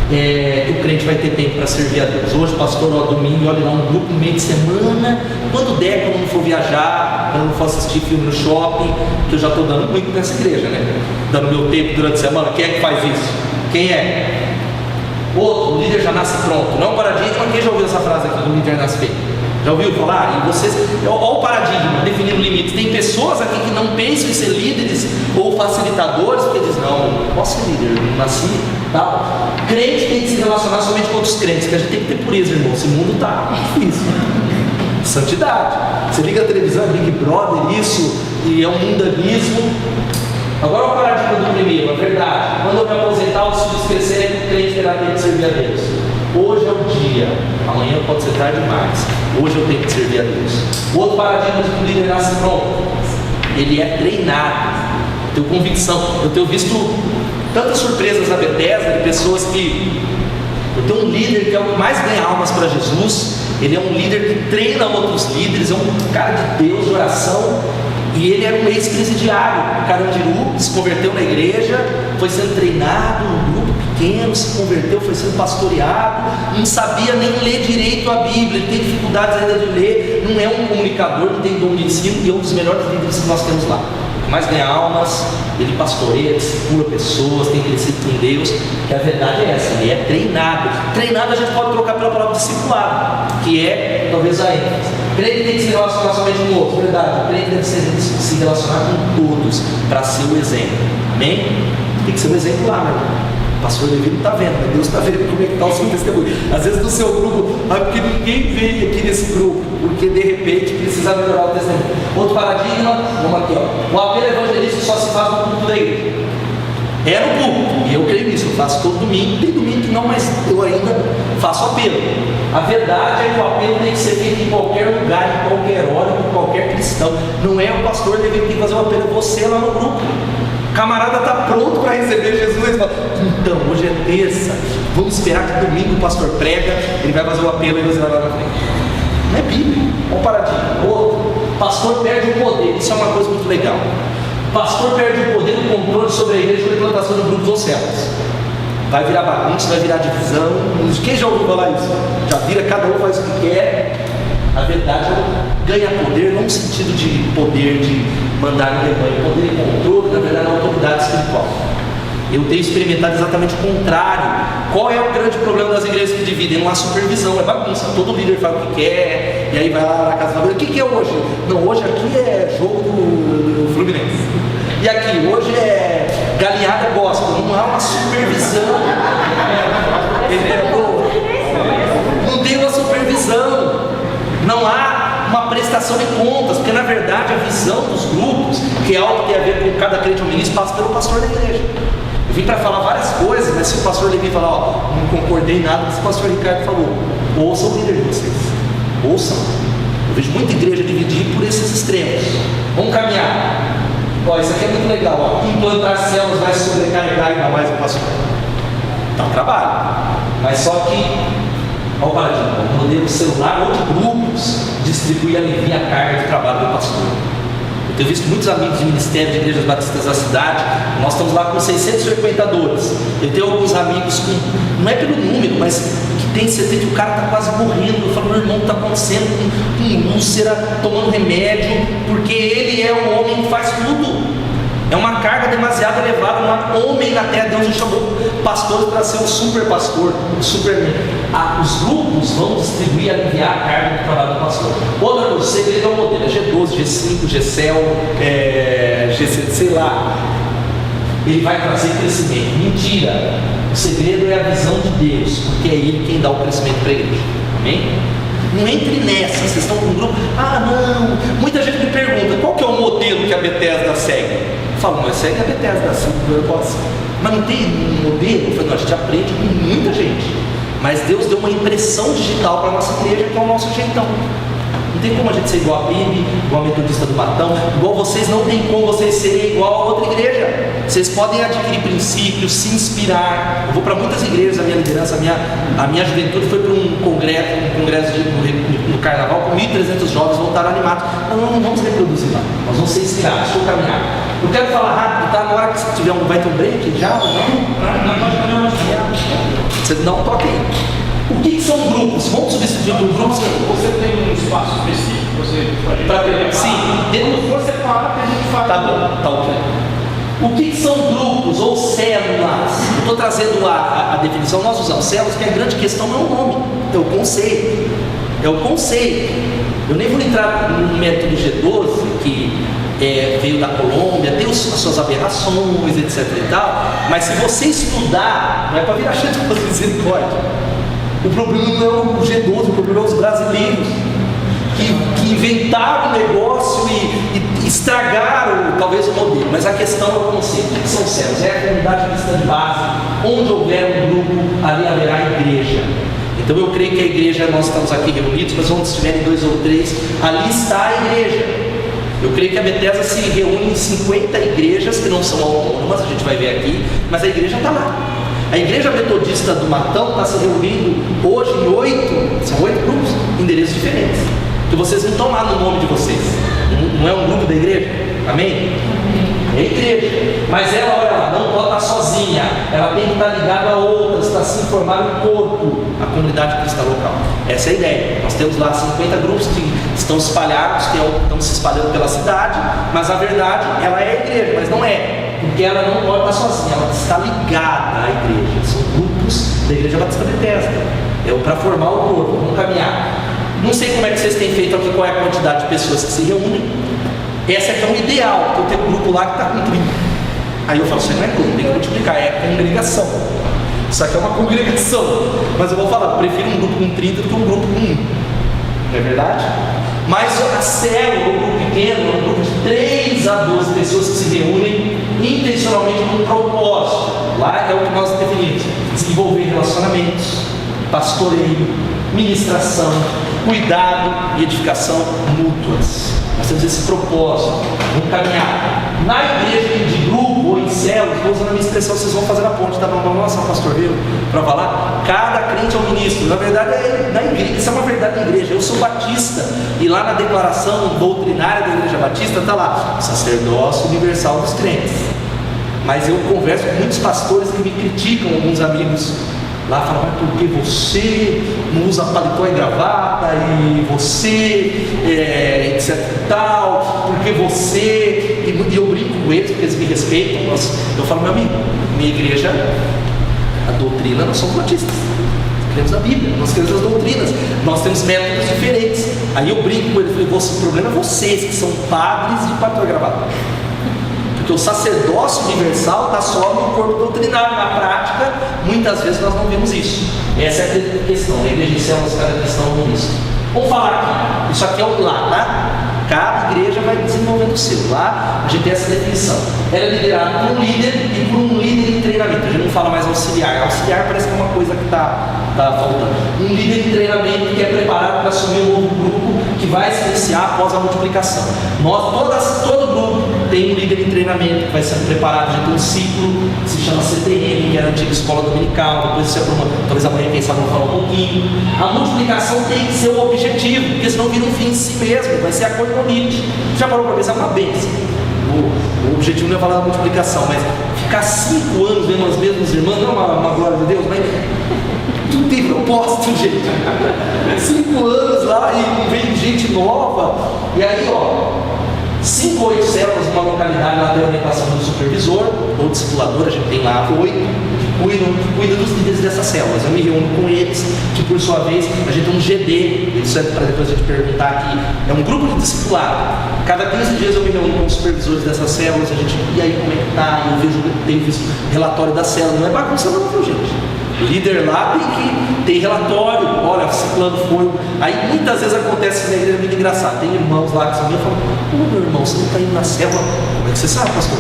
que o crente vai ter tempo para servir a Deus. Hoje, pastor, domingo, olha lá um grupo no meio de semana, quando der, quando eu não for viajar, quando eu não for assistir filme no shopping, que eu já estou dando muito nessa igreja, né? Dando meu tempo durante a semana. Quem é que faz isso? Quem é? Outro, o líder já nasce pronto. Não é um paradigma. Quem já ouviu essa frase aqui do líder nasce feito? Já ouviu falar? E vocês, olha o paradigma, definindo limites. Tem pessoas aqui que não pensam em ser líderes ou facilitadores, porque dizem, não posso ser líder, não nasci, tal. Crente tem que se relacionar somente com outros crentes, que a gente tem que ter pureza, irmão. Esse mundo tá difícil. Santidade. Você liga a televisão, Big Brother, isso, e é um mundanismo. Agora o paradigma do primeiro, a verdade. Quando eu me aposentar, os filhos crescerem, o crente terá tempo de servir a Deus. Hoje é o dia, amanhã pode ser tarde demais. Hoje eu tenho que servir a Deus. O outro paradigma de que o líder nasce pronto, ele é treinado. Eu tenho convicção. Eu tenho visto tantas surpresas na Bethesda de pessoas que... Eu tenho um líder que é o que mais ganha almas para Jesus. Ele é um líder que treina outros líderes, é um cara de Deus, de oração. E ele era um ex-presidiário, Carandiru, se converteu na igreja, foi sendo treinado, um grupo pequeno, se converteu, foi sendo pastoreado, não sabia nem ler direito a Bíblia, ele tem dificuldades ainda de ler, não é um comunicador, não tem dom de ensino, e é um dos melhores líderes que nós temos lá. Mas ganha almas, ele pastoreia, ele segura pessoas, tem crescido com Deus, que a verdade é essa, ele é treinado. Treinado a gente pode trocar pela palavra discipulado, que é talvez a ênfase. Crente tem que se relacionar somente com outros, verdade. O crente deve se relacionar com todos para ser o exemplo. Amém? Tem que ser um exemplo lá, meu irmão. O pastor Levi não está vendo, mas Deus está vendo como é que está o seu testemunho. Às vezes no seu grupo, porque ninguém veio aqui nesse grupo, porque de repente precisa melhorar o testemunho. Outro paradigma, vamos aqui, ó. O apelo evangelístico só se faz no culto da igreja. É no culto, e eu creio nisso, eu faço todo domingo, tem domingo que não, mas eu ainda faço apelo. A verdade é que o apelo tem que ser feito em qualquer lugar, em qualquer hora, com qualquer cristão. Não é o pastor que tem que fazer o apelo, é você lá no grupo. O camarada está pronto para receber Jesus, ele fala, então, hoje é terça, vamos esperar que domingo o pastor prega, ele vai fazer o apelo e você vai lá na frente. Não é Bíblia, é um paradigma. Outro, o pastor perde o poder, isso é uma coisa muito legal. O pastor perde o poder do controle sobre a igreja e a implantação de grupos ou células. Vai virar bagunça, vai virar divisão. Quem já ouviu falar isso? Já vira, cada um faz o que quer. A verdade é ganha poder, não no sentido de poder de mandar no rebanho, poder de controle, na verdade é uma autoridade espiritual. Eu tenho experimentado exatamente o contrário. Qual é o grande problema das igrejas que dividem? Não há supervisão, é bagunça. Todo líder fala o que quer, e aí vai lá na casa da família. O que é hoje? Não, hoje aqui é jogo do Fluminense. E aqui, hoje é galinhada gospel. Não há uma supervisão. Não tem uma supervisão. Não há uma prestação de contas, porque na verdade a visão dos grupos, que é algo que tem a ver com cada crente ou ministro, passa pelo pastor da igreja. Eu vim para falar várias coisas, mas se o pastor Levi falar, ó, não concordei em nada com o que o pastor Ricardo falou, ouçam o líder de vocês, ouçam. Eu vejo muita igreja dividir por esses extremos. Vamos caminhar. Ó, isso aqui é muito legal, ó. Implantar células vai sobrecarregar ainda mais o pastor. Dá um trabalho, mas só que, olha o paradigma, o modelo celular ou de grupos distribui e alivia a carga de trabalho do pastor. Eu tenho visto muitos amigos de ministério de igrejas batistas da cidade. Nós estamos lá com 600 frequentadores. Eu tenho alguns amigos com, não é pelo número, mas que tem certeza que o cara está quase morrendo. Eu falo, meu irmão, está acontecendo com úlcera, tomando remédio, porque ele é um homem que faz tudo. É uma carga demasiado elevada, não há homem na terra. Deus nos chamou pastores para ser um super pastor, um superman. Os grupos vão distribuir e aliviar a carga do trabalho do pastor. Outra coisa, o segredo é o modelo, é G12, G5, G-Cell, G7, sei lá. Ele vai trazer crescimento. Mentira! O segredo é a visão de Deus, porque é Ele quem dá o crescimento para a igreja. Amém? Não entre nessa, vocês estão com um grupo, não, muita gente me pergunta, qual que é o modelo que a Bethesda segue? Eu falo, mas segue a Bethesda, assim, mas não tem um modelo? Eu falo, não, a gente aprende com muita gente, mas Deus deu uma impressão digital para a nossa igreja, que é o nosso jeitão. Não tem como a gente ser igual a PIB, igual a Metodista do Batão, igual vocês, não tem como vocês serem igual a outra igreja. Vocês podem adquirir princípios, se inspirar. Eu vou para muitas igrejas, a minha liderança, a minha juventude foi para um congresso no carnaval, com 1.300 jovens voltaram animados. Não vamos reproduzir lá, nós vamos ser inspirados, deixa eu caminhar. Eu quero falar rápido, tá? Na hora que tiver vai ter um break, já? Não pode caminhar. Você não toca aí. O que são grupos? Vamos substituir por grupos? Você tem um espaço específico, você pode... Para ter, sim. Quando você para, a gente faz... Tá bom, tá ok. O que são grupos ou células? Eu estou trazendo a definição, nós usamos células, que a grande questão não é o nome, é o conceito. É o conceito. Eu nem vou entrar no método G12, que veio da Colômbia, tem as suas aberrações, etc e tal, mas se você estudar, não é para virar G12 de misericórdia. O problema não é o G12, o problema é os brasileiros que inventaram o negócio e estragaram talvez o modelo, mas a questão é o conceito. O que são células? É a comunidade cristã de base, onde houver um grupo, ali haverá igreja. Então eu creio que a igreja, nós estamos aqui reunidos, mas onde estiverem 2 ou 3, ali está a igreja. Eu creio que a Bethesda se reúne em 50 igrejas que não são autônomas, a gente vai ver aqui, mas a igreja está lá. A igreja metodista do Matão está se reunindo hoje em são 8 grupos, endereços diferentes. Que vocês não estão lá no nome de vocês. Não é um grupo da igreja? Amém? É a igreja. Mas ela, olha lá, não pode estar sozinha. Ela tem que estar ligada a outras para se formar um corpo, a comunidade cristã local. Essa é a ideia. Nós temos lá 50 grupos que estão espalhados, que estão se espalhando pela cidade, mas na verdade ela é a igreja, mas não é. Porque ela não pode estar sozinha, ela está ligada à igreja. São grupos da Igreja Batista Bethesda. É para formar o corpo, vamos caminhar. Não sei como é que vocês têm feito aqui, qual é a quantidade de pessoas que se reúnem. Essa aqui é um ideal, porque eu tenho um grupo lá que está com 30. Aí eu falo, isso não é grupo, tem que multiplicar, é congregação. Isso aqui é uma congregação. Mas eu vou falar, eu prefiro um grupo com 30 do que um grupo com 1. Não é verdade? Mas a célula, um grupo pequeno, é um grupo de 3 a 12 pessoas que se reúnem intencionalmente com um propósito. Lá é o que nós definimos: desenvolver relacionamentos, pastoreio, ministração, cuidado e edificação mútuas. Nós temos esse propósito, vamos caminhar. Na igreja de grupo ou em células, estou usando a minha expressão, vocês vão fazer a ponte da nossa pastor viu? Para falar, cada crente é um ministro. Na verdade, na igreja, isso é uma verdade da igreja. Eu sou batista e lá na declaração doutrinária da Igreja Batista está lá, sacerdócio universal dos crentes. Mas eu converso com muitos pastores que me criticam, alguns amigos lá falam, mas por que você não usa paletó e gravata, e você, etc e tal, porque você, e eu brinco com eles, porque eles me respeitam, eu falo, meu amigo, minha igreja, a doutrina, nós somos batistas, nós cremos a Bíblia, nós cremos as doutrinas, nós temos métodos diferentes. Aí eu brinco com eles, falei, o problema é vocês, que são padres de paletó e gravata. Porque o sacerdócio universal está só no corpo doutrinário. Na prática, muitas vezes nós não vemos isso. Essa é a questão. A igreja de células, cada cristão não isso. Vamos falar aqui. Isso aqui é o lá, tá? Cada igreja vai desenvolvendo o seu. Lá a gente tem essa definição. Ela é liderada por um líder e por um líder em treinamento. A gente não fala mais auxiliar. Auxiliar parece que é uma coisa que está faltando. Um líder em treinamento que é preparado para assumir um novo grupo que vai se iniciar após a multiplicação. Todo grupo tem um líder em treinamento que vai sendo preparado. A gente tem um ciclo que se chama CTM, que era a antiga escola dominical. Depois você talvez amanhã, quem sabe, vamos falar um pouquinho. A multiplicação tem que ser o objetivo, porque senão vira um fim em si mesmo, vai ser a coisa do limite. Já parou para pensar? Uma bênção. O objetivo não é falar da multiplicação, mas ficar 5 anos vendo as mesmas irmãs não é uma glória de Deus, mas tudo tem propósito, gente. 5 anos lá e vem gente nova, e aí, 5 ou 8 células numa localidade, lá tem a orientação do supervisor ou discipulador, a gente tem lá 8 que cuida dos líderes dessas células. Eu me reúno com eles, que por sua vez a gente tem um GD, isso é para depois a gente perguntar aqui, é um grupo de discipulado. Cada 15 dias eu me reúno com os supervisores dessas células, a gente, e aí como é que tá? Eu tenho visto relatório da célula, não é bagunça não, viu, gente? O líder lá tem que ter relatório, olha, ciclano foi. Aí muitas vezes acontece na igreja, é muito engraçado. Tem irmãos lá que são meus e falam, meu irmão, você não está indo na célula? Como é que você sabe, pastor?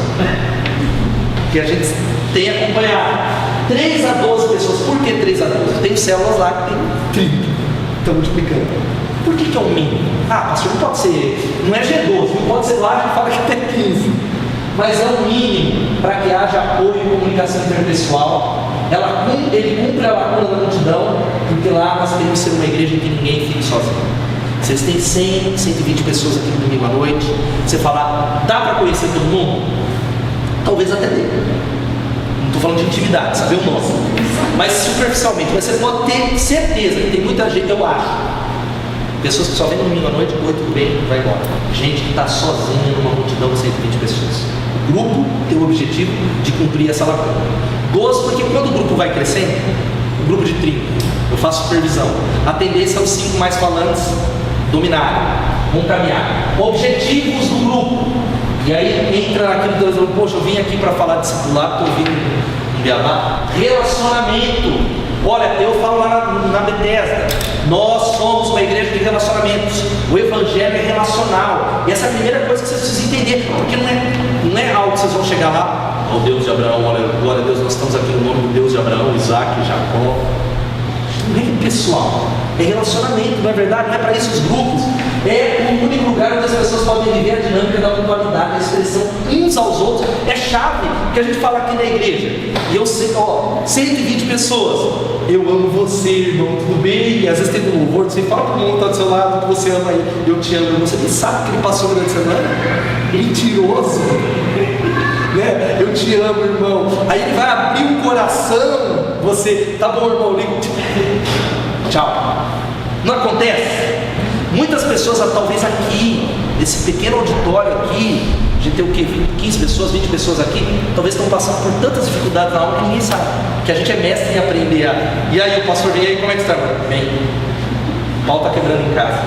Porque a gente tem acompanhado 3 a 12 pessoas. Por que 3 a 12? Eu tenho células lá que tem 30, estão multiplicando. Por que é o mínimo? Pastor, não pode ser, não é G12, não pode ser lá, a gente fala que até 15. Mas é o mínimo para que haja apoio e comunicação interpessoal. Ele cumpre a lacuna da multidão, porque lá nós queremos ser uma igreja em que ninguém fique sozinho. Vocês têm 100, 120 pessoas aqui no domingo à noite. Você fala, dá para conhecer todo mundo? Talvez até dê. Não estou falando de intimidade, saber o nome. Mas superficialmente, você pode ter certeza que tem muita gente, eu acho, pessoas que só vêm no domingo à noite, oi, tudo bem, vai embora. Gente que está sozinha numa multidão de 120 pessoas. O grupo tem o objetivo de cumprir essa lacuna. 12, porque quando o grupo vai crescendo, o grupo de 30, eu faço supervisão. A tendência é os 5 mais falantes dominarem, vão caminhar. Objetivos do grupo. E aí entra aquele Deus, poxa, eu vim aqui para falar de discipulado, estou ouvindo um beabá. Relacionamento. Olha, eu falo lá na Bethesda, nós somos uma igreja de relacionamentos. O evangelho é relacional. E essa é a primeira coisa que vocês precisam entender, porque não é algo que vocês vão chegar lá, ao Deus de Abraão, olha, glória a Deus, nós estamos aqui no nome do Deus de Abraão, Isaac, Jacó. Não é pessoal, é relacionamento, não é verdade? Não é para isso os grupos. É o único lugar onde as pessoas podem viver a dinâmica da mutualidade, a expressão uns aos outros. É chave que a gente fala aqui na igreja. E eu sei, 120 pessoas. Eu amo você, irmão, tudo bem? E às vezes tem um louvor, você fala para o mundo que está do seu lado que você ama ele. Eu te amo, você nem sabe que ele passou durante a semana? Mentiroso. Né? Eu te amo, irmão. Aí ele vai abrir o coração. Você, tá bom, irmão, ligo. Tchau. Não acontece? Muitas pessoas, talvez aqui, nesse pequeno auditório aqui, de ter o quê? 15 pessoas, 20 pessoas aqui, talvez estão passando por tantas dificuldades na aula que ninguém sabe. Que a gente é mestre em aprender E aí, o pastor, e aí, como é que está? Bem, o pau está quebrando em casa.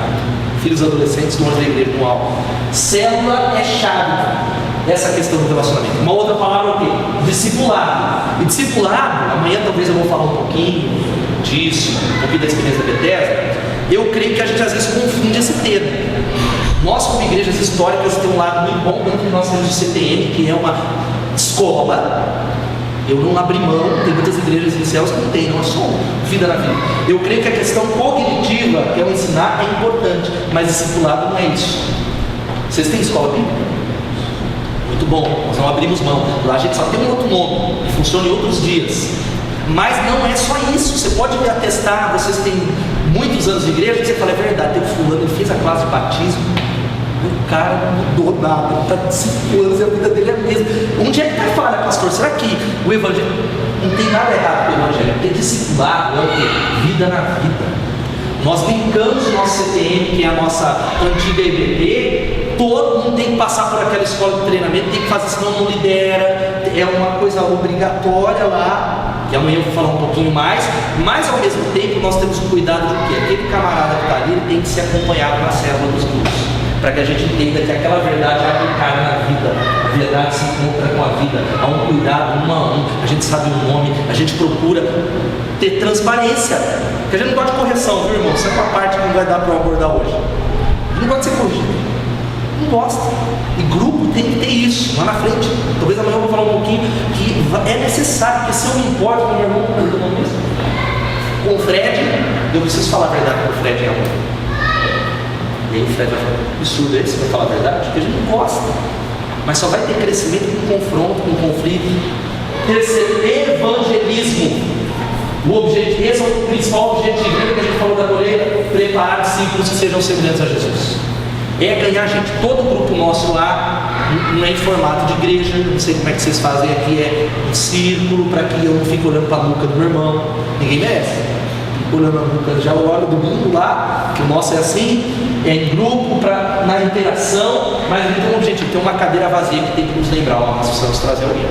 Filhos adolescentes longe da igreja, no alto. Célula é chave. Essa questão do relacionamento. Uma outra palavra é o quê? Discipulado. E discipulado, amanhã talvez eu vou falar um pouquinho disso, um pouquinho da experiência da Bethesda. Eu creio que a gente às vezes confunde esse termo. Nós, como igrejas históricas, temos um lado muito bom, tanto que nós temos o CTM, que é uma escola. Eu não abri mão, tem muitas igrejas iniciais que não tem, não é só vida na vida. Eu creio que a questão cognitiva, que é o ensinar, é importante, mas discipulado não é isso. Vocês têm escola bíblica? Muito bom, nós não abrimos mão. Lá a gente só tem um outro nome, que funciona em outros dias. Mas não é só isso. Você pode me atestar, vocês têm muitos anos de igreja, você fala, é verdade, tem um fulano, ele fez a classe de batismo, o cara não mudou nada, ele está de 5 anos e a vida dele é a mesma. Onde é que está falha, pastor? Será que o evangelho, não tem nada errado com o evangelho, tem discipulado, é o quê? Vida na vida. Nós brincamos no nosso CTM, que é a nossa antiga IBP, todo mundo tem que passar por aquela escola de treinamento, tem que fazer, senão não lidera, é uma coisa obrigatória lá, que amanhã eu vou falar um pouquinho mais, mas ao mesmo tempo nós temos o cuidado de que aquele camarada que está ali, ele tem que ser acompanhado na célula dos grupos, para que a gente entenda que aquela verdade é aplicada na vida, a verdade se encontra com a vida, há um cuidado 1 a 1, a gente sabe o nome, a gente procura ter transparência, porque a gente não gosta de correção, viu, irmão? Isso é uma parte que não vai dar para eu abordar hoje. A gente não gosta de ser corrigido, não gosta. E grupo tem que ter isso lá na frente. Talvez amanhã eu vou falar um pouquinho que é necessário, porque se eu me importo com o meu irmão, com o Fred, eu preciso falar a verdade com o Fred em amor. E aí o Fred vai falar, absurdo esse, vai falar a verdade, porque a gente não gosta. Mas só vai ter crescimento com confronto, com conflito. Terceiro, evangelismo. Esse é o principal objetivo, lembra que a gente falou da Moreira? Preparar discípulos que sejam semelhantes a Jesus. É ganhar gente, todo o grupo nosso lá, não é em formato de igreja, não sei como é que vocês fazem aqui, é um círculo, para que eu não fique olhando para a nuca do meu irmão, ninguém merece. Olhando a nuca, já olho domingo lá, que o nosso é assim, é em grupo, na interação, mas não tem um objetivo, tem uma cadeira vazia que tem que nos lembrar, nós precisamos trazer alguém,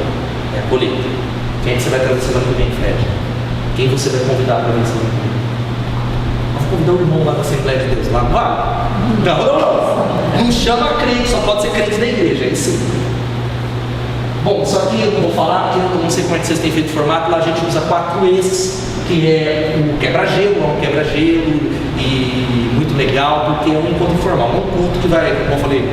é a colheita. Quem é que você vai trazer semana que vem, Fred? Quem você vai convidar para vir semana que vem? Vou convidar o irmão lá da Assembleia de Deus, lá não vale? Não chama crente, só pode ser crente da igreja, é isso. Bom, só que eu não vou falar, porque eu não sei como é que vocês têm feito o formato, lá a gente usa 4 E's, que é o quebra-gelo, e muito legal, porque é um encontro informal, um culto que vai, como eu falei,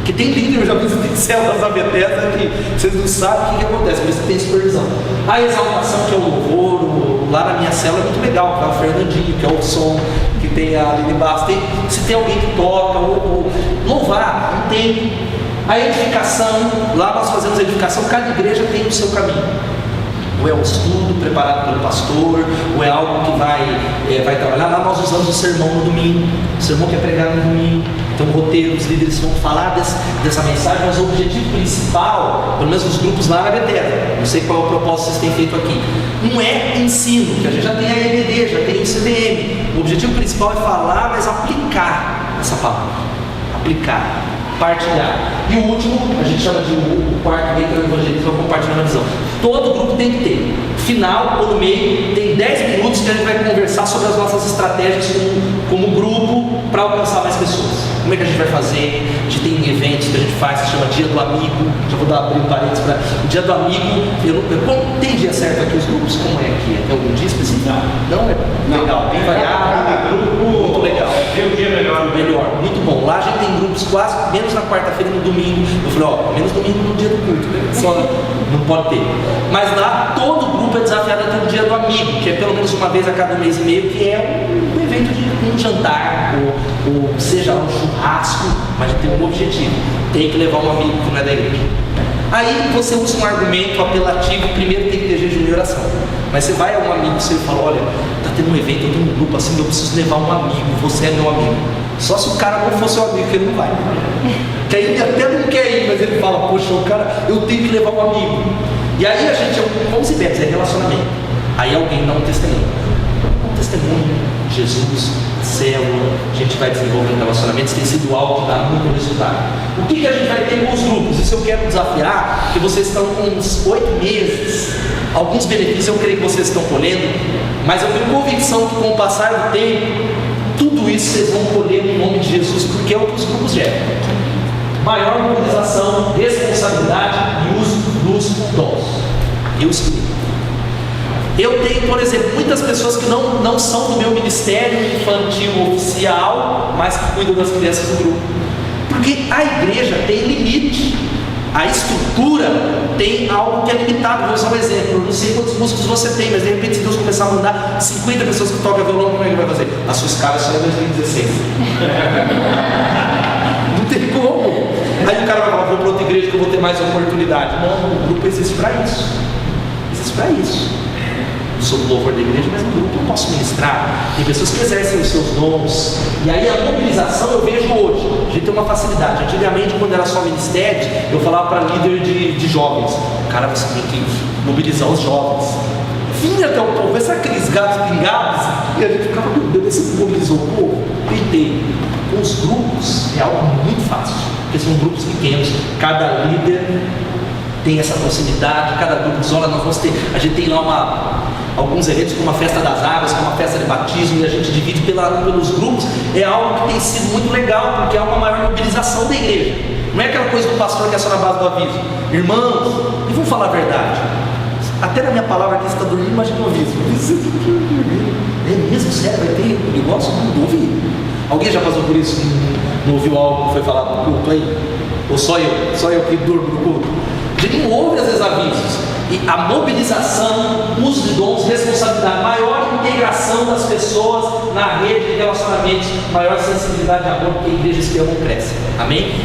que tem líder, eu já visitei células da Bethesda que vocês não sabem o que acontece, mas você tem supervisão. A exaltação, que é o louvor, lá na minha célula é muito legal, que é o Fernandinho, que é o som, que tem a Lili Bastos, se tem alguém que toca, ou louvar, não tem. A edificação, lá nós fazemos a edificação, cada igreja tem o seu caminho. Ou é um estudo preparado pelo pastor, ou é algo que vai trabalhar. Lá nós usamos o sermão no domingo, o sermão que é pregado no domingo. Então o roteiro, os líderes vão falar dessa mensagem, mas o objetivo principal, pelo menos os grupos lá na Bethesda, não sei qual é o propósito que vocês têm feito aqui, não é ensino, que a gente já tem a EBD, já tem o CDM. O objetivo principal é falar, mas aplicar essa palavra, aplicar, partilhar. E o último, a gente chama de o quarto meio, que é o evangelismo, é compartilhando a visão. Todo grupo tem que ter, final ou no meio, tem 10 minutos que a gente vai conversar sobre as nossas estratégias como grupo para alcançar mais pessoas. Como é que a gente vai fazer? A gente tem eventos que a gente faz, que chama Dia do Amigo. Já vou abrir um parênteses para o Dia do Amigo. Tem dia certo aqui os grupos? Como é aqui? Tem algum dia específico? Não é? Legal, bem variado. Cada grupo muito legal. Tem um dia melhor. Melhor, muito bom. Lá a gente tem grupos quase menos na quarta-feira e no domingo. Eu falei, menos domingo no dia do culto, né? Só não pode ter. Mas lá todo grupo é desafiado a ter um Dia do Amigo, que é pelo menos uma vez a cada mês e meio, que é um evento de um jantar, ou seja, um churrasco, mas tem um objetivo. Tem que levar um amigo que não é da igreja. Aí você usa um argumento apelativo, primeiro tem que ter jejum e oração. Mas você vai a um amigo e você fala, olha, tá tendo um evento, eu tenho um grupo assim, eu preciso levar um amigo, você é meu amigo. Só se o cara não for seu amigo, que ele não vai. Que aí ele até não quer ir, mas ele fala, poxa, o cara, eu tenho que levar um amigo. E aí a gente, como se deve, é relacionamento. Aí alguém dá um testemunho. Um testemunho, Jesus, célula, a gente vai desenvolvendo relacionamentos, tem sido algo que dá muito resultado. O que a gente vai ter com os grupos? Isso eu quero desafiar, que vocês estão com uns 8 meses. Alguns benefícios eu creio que vocês estão colhendo, mas eu tenho convicção que com o passar do tempo, tudo isso vocês vão colher no nome de Jesus, porque é o que os grupos geram. Maior mobilização, responsabilidade e uso dos dons. Eu escolhi. Eu tenho, por exemplo, muitas pessoas que não são do meu ministério infantil oficial, mas que cuidam das crianças do grupo. Porque a igreja tem limite. A estrutura tem algo que é limitado. Vou usar um exemplo. Eu não sei quantos músicos você tem, mas de repente, se Deus começar a mandar 50 pessoas que tocam violão, como é que vai fazer? A sua escala só é 2016. Não tem como. Aí o cara vai falar, vou para outra igreja que eu vou ter mais oportunidade. Não, o grupo existe para isso. Existe para isso. Eu sou do louvor da igreja, mas no grupo eu posso ministrar. Tem pessoas que exercem os seus dons. E aí a mobilização eu vejo hoje. A gente tem uma facilidade. Antigamente, quando era só ministério, eu falava para líder de jovens. Cara, você tem que mobilizar os jovens. Vinha até o povo, essa aqueles gatos pingados. E a gente ficava, meu Deus, esse mobilizou o povo. Tentei. Com os grupos é algo muito fácil. Porque são grupos pequenos. Cada líder tem essa proximidade, cada grupo diz, olha, nós vamos ter, a gente tem lá alguns eventos como a festa das águas, como a festa de batismo, e a gente divide pelos grupos. É algo que tem sido muito legal, porque é uma maior mobilização da igreja. Não é aquela coisa do pastor que é só na base do aviso. Irmãos, e vamos falar a verdade, até na minha palavra aqui você está dormindo, imagina o aviso. É mesmo? Sério? Vai ter um negócio? Não ouvi. Alguém já passou por isso? Não ouviu algo que foi falado no culto aí? Ou só eu que durmo no culto? A gente não ouve às vezes avisos. E a mobilização, uso de dons, responsabilidade, maior integração das pessoas na rede de relacionamentos, maior sensibilidade de amor, porque igrejas que amam crescem. Amém?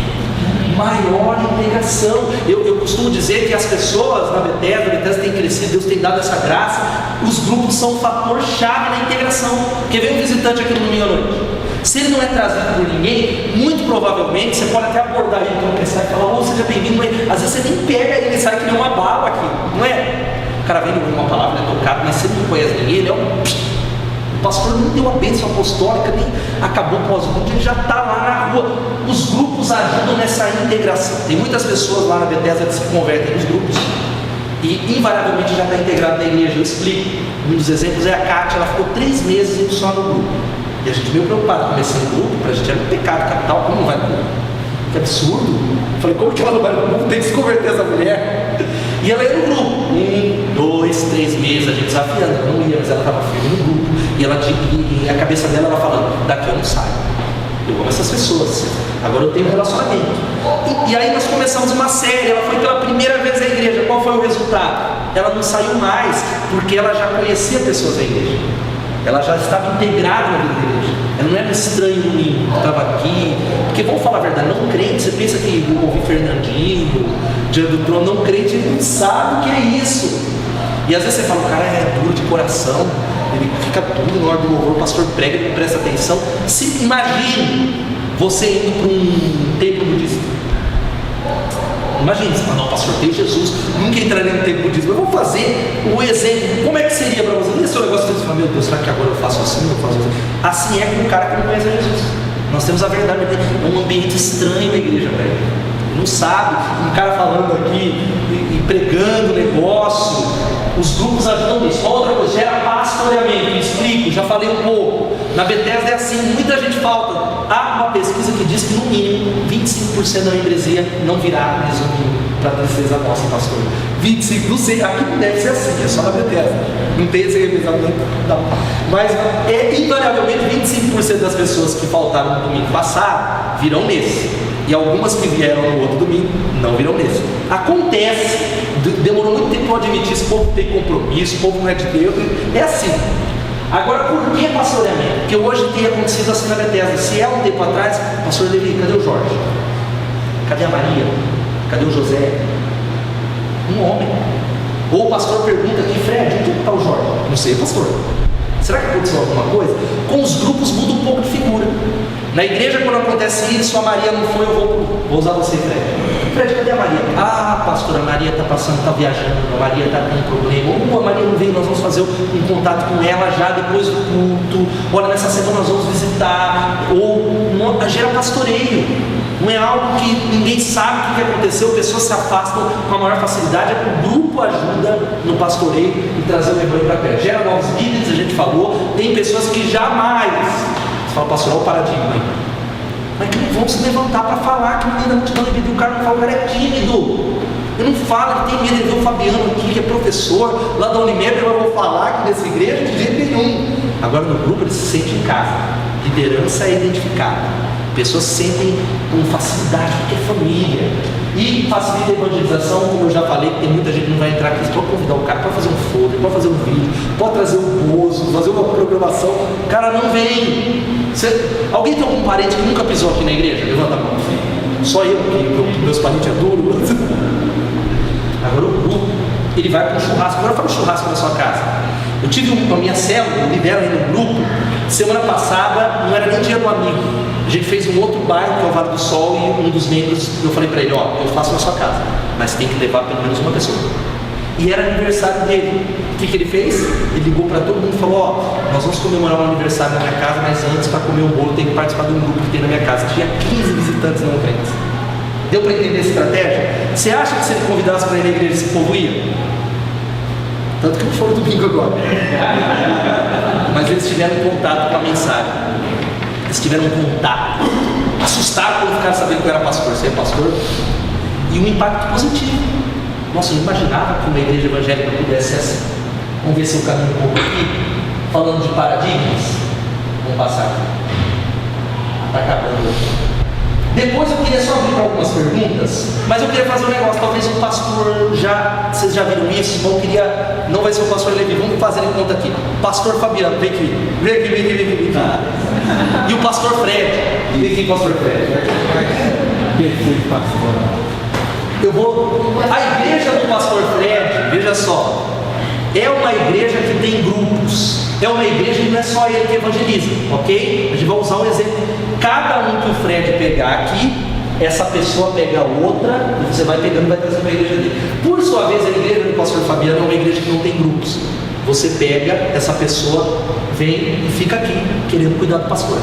Maior integração. Eu costumo dizer que as pessoas na Bethesda tem crescido, Deus tem dado essa graça. Os grupos são um fator chave na integração. Porque vem um visitante aqui no domingo à noite. Se ele não é trazido por ninguém, muito provavelmente você pode até abordar ele para pensar e falar, seja bem-vindo, mas às vezes você nem pega ele, sai que nem uma bala aqui, não é? O cara vem com uma palavra, é tocado, mas se ele não conhece ninguém, ele é o pastor não deu a bênção apostólica, nem acabou o pós-culto, ele já está lá na rua. Os grupos ajudam nessa integração. Tem muitas pessoas lá na Bethesda que se convertem nos grupos e invariavelmente já está integrado na igreja. Eu explico. Um dos exemplos é a Kátia, ela ficou 3 meses indo só no grupo. E a gente meio preocupado, começando no grupo, para a gente era um pecado capital, como não vai no grupo? Que absurdo! Eu falei, como que ela não vai no grupo? Tem que se converter essa mulher. E ela ia no grupo, 1, 2, 3 meses, a gente desafiando, ela não ia, mas ela estava firme no grupo. E a cabeça dela ela falando, daqui eu não saio. Eu amo essas pessoas, agora eu tenho um relacionamento. E aí nós começamos uma série, ela foi pela primeira vez à igreja. Qual foi o resultado? Ela não saiu mais, porque ela já conhecia pessoas da igreja. Ela já estava integrada na vida da igreja. Ela não era estranho no mim, estava aqui. Porque vamos falar a verdade, não crente, você pensa que eu ouvi Fernandinho, Dia do Trono, não crente, ele não sabe o que é isso. E às vezes você fala, o cara é duro de coração, ele fica duro na hora do louvor, o pastor prega, ele não presta atenção. Se imagine você indo para um templo budista. Imagine, você fala, não, pastor, tem Jesus, nunca entraria no templo budista. Eu vou fazer o exemplo, como é que seria para você? Esse negócio que você fala, meu Deus, será que agora eu faço assim, eu faço assim? Assim é com o cara que não conhece Jesus. Nós temos a verdade, é um ambiente estranho na igreja, velho. Não sabe, um cara falando aqui e pregando negócio. Os grupos ajudam nisso. Outra coisa, gera pastoreamento. Explico, já falei um pouco. Na Bethesda é assim, muita gente falta. Há uma pesquisa que diz que no mínimo 25% da membresia não virá resumindo, para tristeza nossa, pastor. 25%, não sei, aqui não deve ser assim, é só na Bethesda. Não tem esse revezamento, não. Mas invariavelmente 25% das pessoas que faltaram no domingo passado virão nesse. E algumas que vieram no outro domingo não virão nesse. Acontece, demorou muito tempo para admitir, esse povo tem compromisso, o povo não é de Deus, é assim. Agora, por que pastoreamento? Porque hoje tem acontecido assim na Bethesda. Se é um tempo atrás, pastor Levi, cadê o Jorge? Cadê a Maria? Cadê o José? Um homem. Ou o pastor pergunta aqui, Fred, onde está o Jorge? Não sei, pastor. Será que aconteceu alguma coisa? Com os grupos muda um pouco de figura. Na igreja, quando acontece isso, a Maria não foi, eu vou usar você, Fred. Fred, cadê a Maria? Ah, pastor, a Maria está passando, está viajando, a Maria está com um problema. Ou a Maria não veio, nós vamos fazer um contato com ela já depois do culto. Olha, nessa semana nós vamos visitar. Ou gera pastoreio. Não é algo que ninguém sabe o que aconteceu, pessoas se afastam com a maior facilidade. É que o grupo ajuda no pastoreio e trazer o rebanho para perto. Gera novos líderes, a gente falou. Tem pessoas que jamais, você fala, pastor, olha o paradigma aí, mas que não vão se levantar para falar que o menino da multidão de o cara não fala, o cara é tímido. Ele não fala, ele tem medo de ver o Fabiano aqui, que é professor lá da Unimed, eu vou falar aqui nessa igreja de jeito nenhum. Agora no grupo ele se sente em casa. Liderança é identificada. Pessoas se sentem com facilidade, porque é família. E facilita a evangelização, como eu já falei, que tem muita gente que não vai entrar aqui, pode convidar o cara, pode fazer um folder, pode fazer um vídeo, pode trazer um Bozo, fazer uma programação. O cara não vem. Alguém tem algum parente que nunca pisou aqui na igreja? Levanta a mão. Só eu, que meus parentes é duro. Agora o grupo, ele vai para um churrasco. Agora faz um churrasco na sua casa. Eu tive a minha célula, eu lidero aí no grupo. Semana passada, não era nem dia do amigo. A gente fez um outro bairro, que é o Vale do Sol, e um dos membros, eu falei para ele, ó, eu faço na sua casa, mas tem que levar pelo menos uma pessoa. E era aniversário dele. O que ele fez? Ele ligou para todo mundo e falou, ó, nós vamos comemorar um aniversário na minha casa, mas antes, para comer o bolo, tem que participar de um grupo que tem na minha casa. Tinha 15 visitantes não crentes. Deu para entender essa estratégia? Você acha que se ele convidasse para ir na igreja, esse povo ia? Tanto que não foram domingo agora. Mas eles tiveram contato com a mensagem. Eles tiveram contato. Assustaram quando ficaram sabendo que eu era pastor. Você é pastor? E um impacto positivo. Nossa, eu não imaginava que uma igreja evangélica pudesse ser assim. Vamos ver se eu caminho um pouco aqui. Falando de paradigmas. Vamos passar aqui. Está acabando. Depois eu queria só abrir para algumas perguntas, mas eu queria fazer um negócio, talvez o pastor vocês já viram isso, não vai ser o pastor Levi, vamos fazer em conta aqui. Pastor Fabiano, vem aqui. E o pastor Fred, vem aqui, pastor Fred. Perfeito, pastor. A igreja do pastor Fred, veja só, é uma igreja que tem grupos. É uma igreja que não é só ele que evangeliza, ok? A gente vai usar um exemplo. Cada um que o Fred pegar aqui, essa pessoa pega outra, e você vai pegando e vai trazendo para a igreja dele. Por sua vez, a igreja do pastor Fabiano é uma igreja que não tem grupos. Você pega essa pessoa, vem e fica aqui, querendo cuidar do pastor.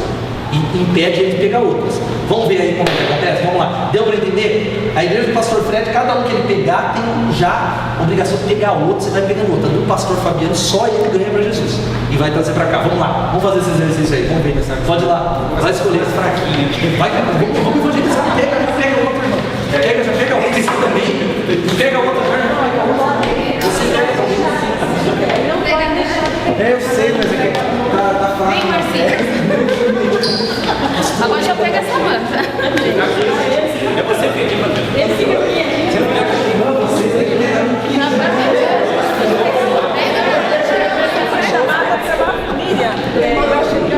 E impede ele de pegar outras. Vamos ver aí como é que acontece? Vamos lá. Deu para entender? A igreja do pastor Fred, cada um que ele pegar tem já a obrigação de pegar outro, você vai pegando outro. Do pastor Fabiano, só ele ganha para Jesus. E vai trazer para cá. Vamos lá. Vamos fazer esse exercício aí. Vamos ver. Pode ir lá. Vai escolher esse fraquinho. Vamos evangelizar. Pega outro, irmão. Já pega outro. Esse também. Pega outro. Você pega outro. Não pega nem. Eu sei, mas é que tá fácil. Vem, Marcinho. Agora já pega essa manta. É você que tem que Ele fica aqui. Vocês têm que pegar no quinto. Foi chamada para chamar a família. Pega isso no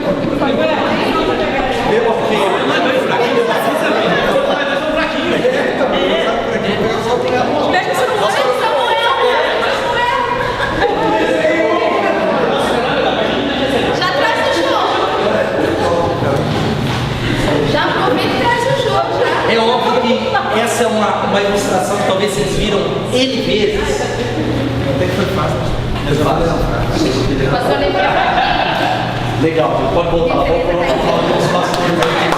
uma ilustração que talvez vocês viram N vezes. Até que foi fácil. Pastor, lembra pra mim. Legal, pode voltar lá. Vamos falar dos pastores aqui.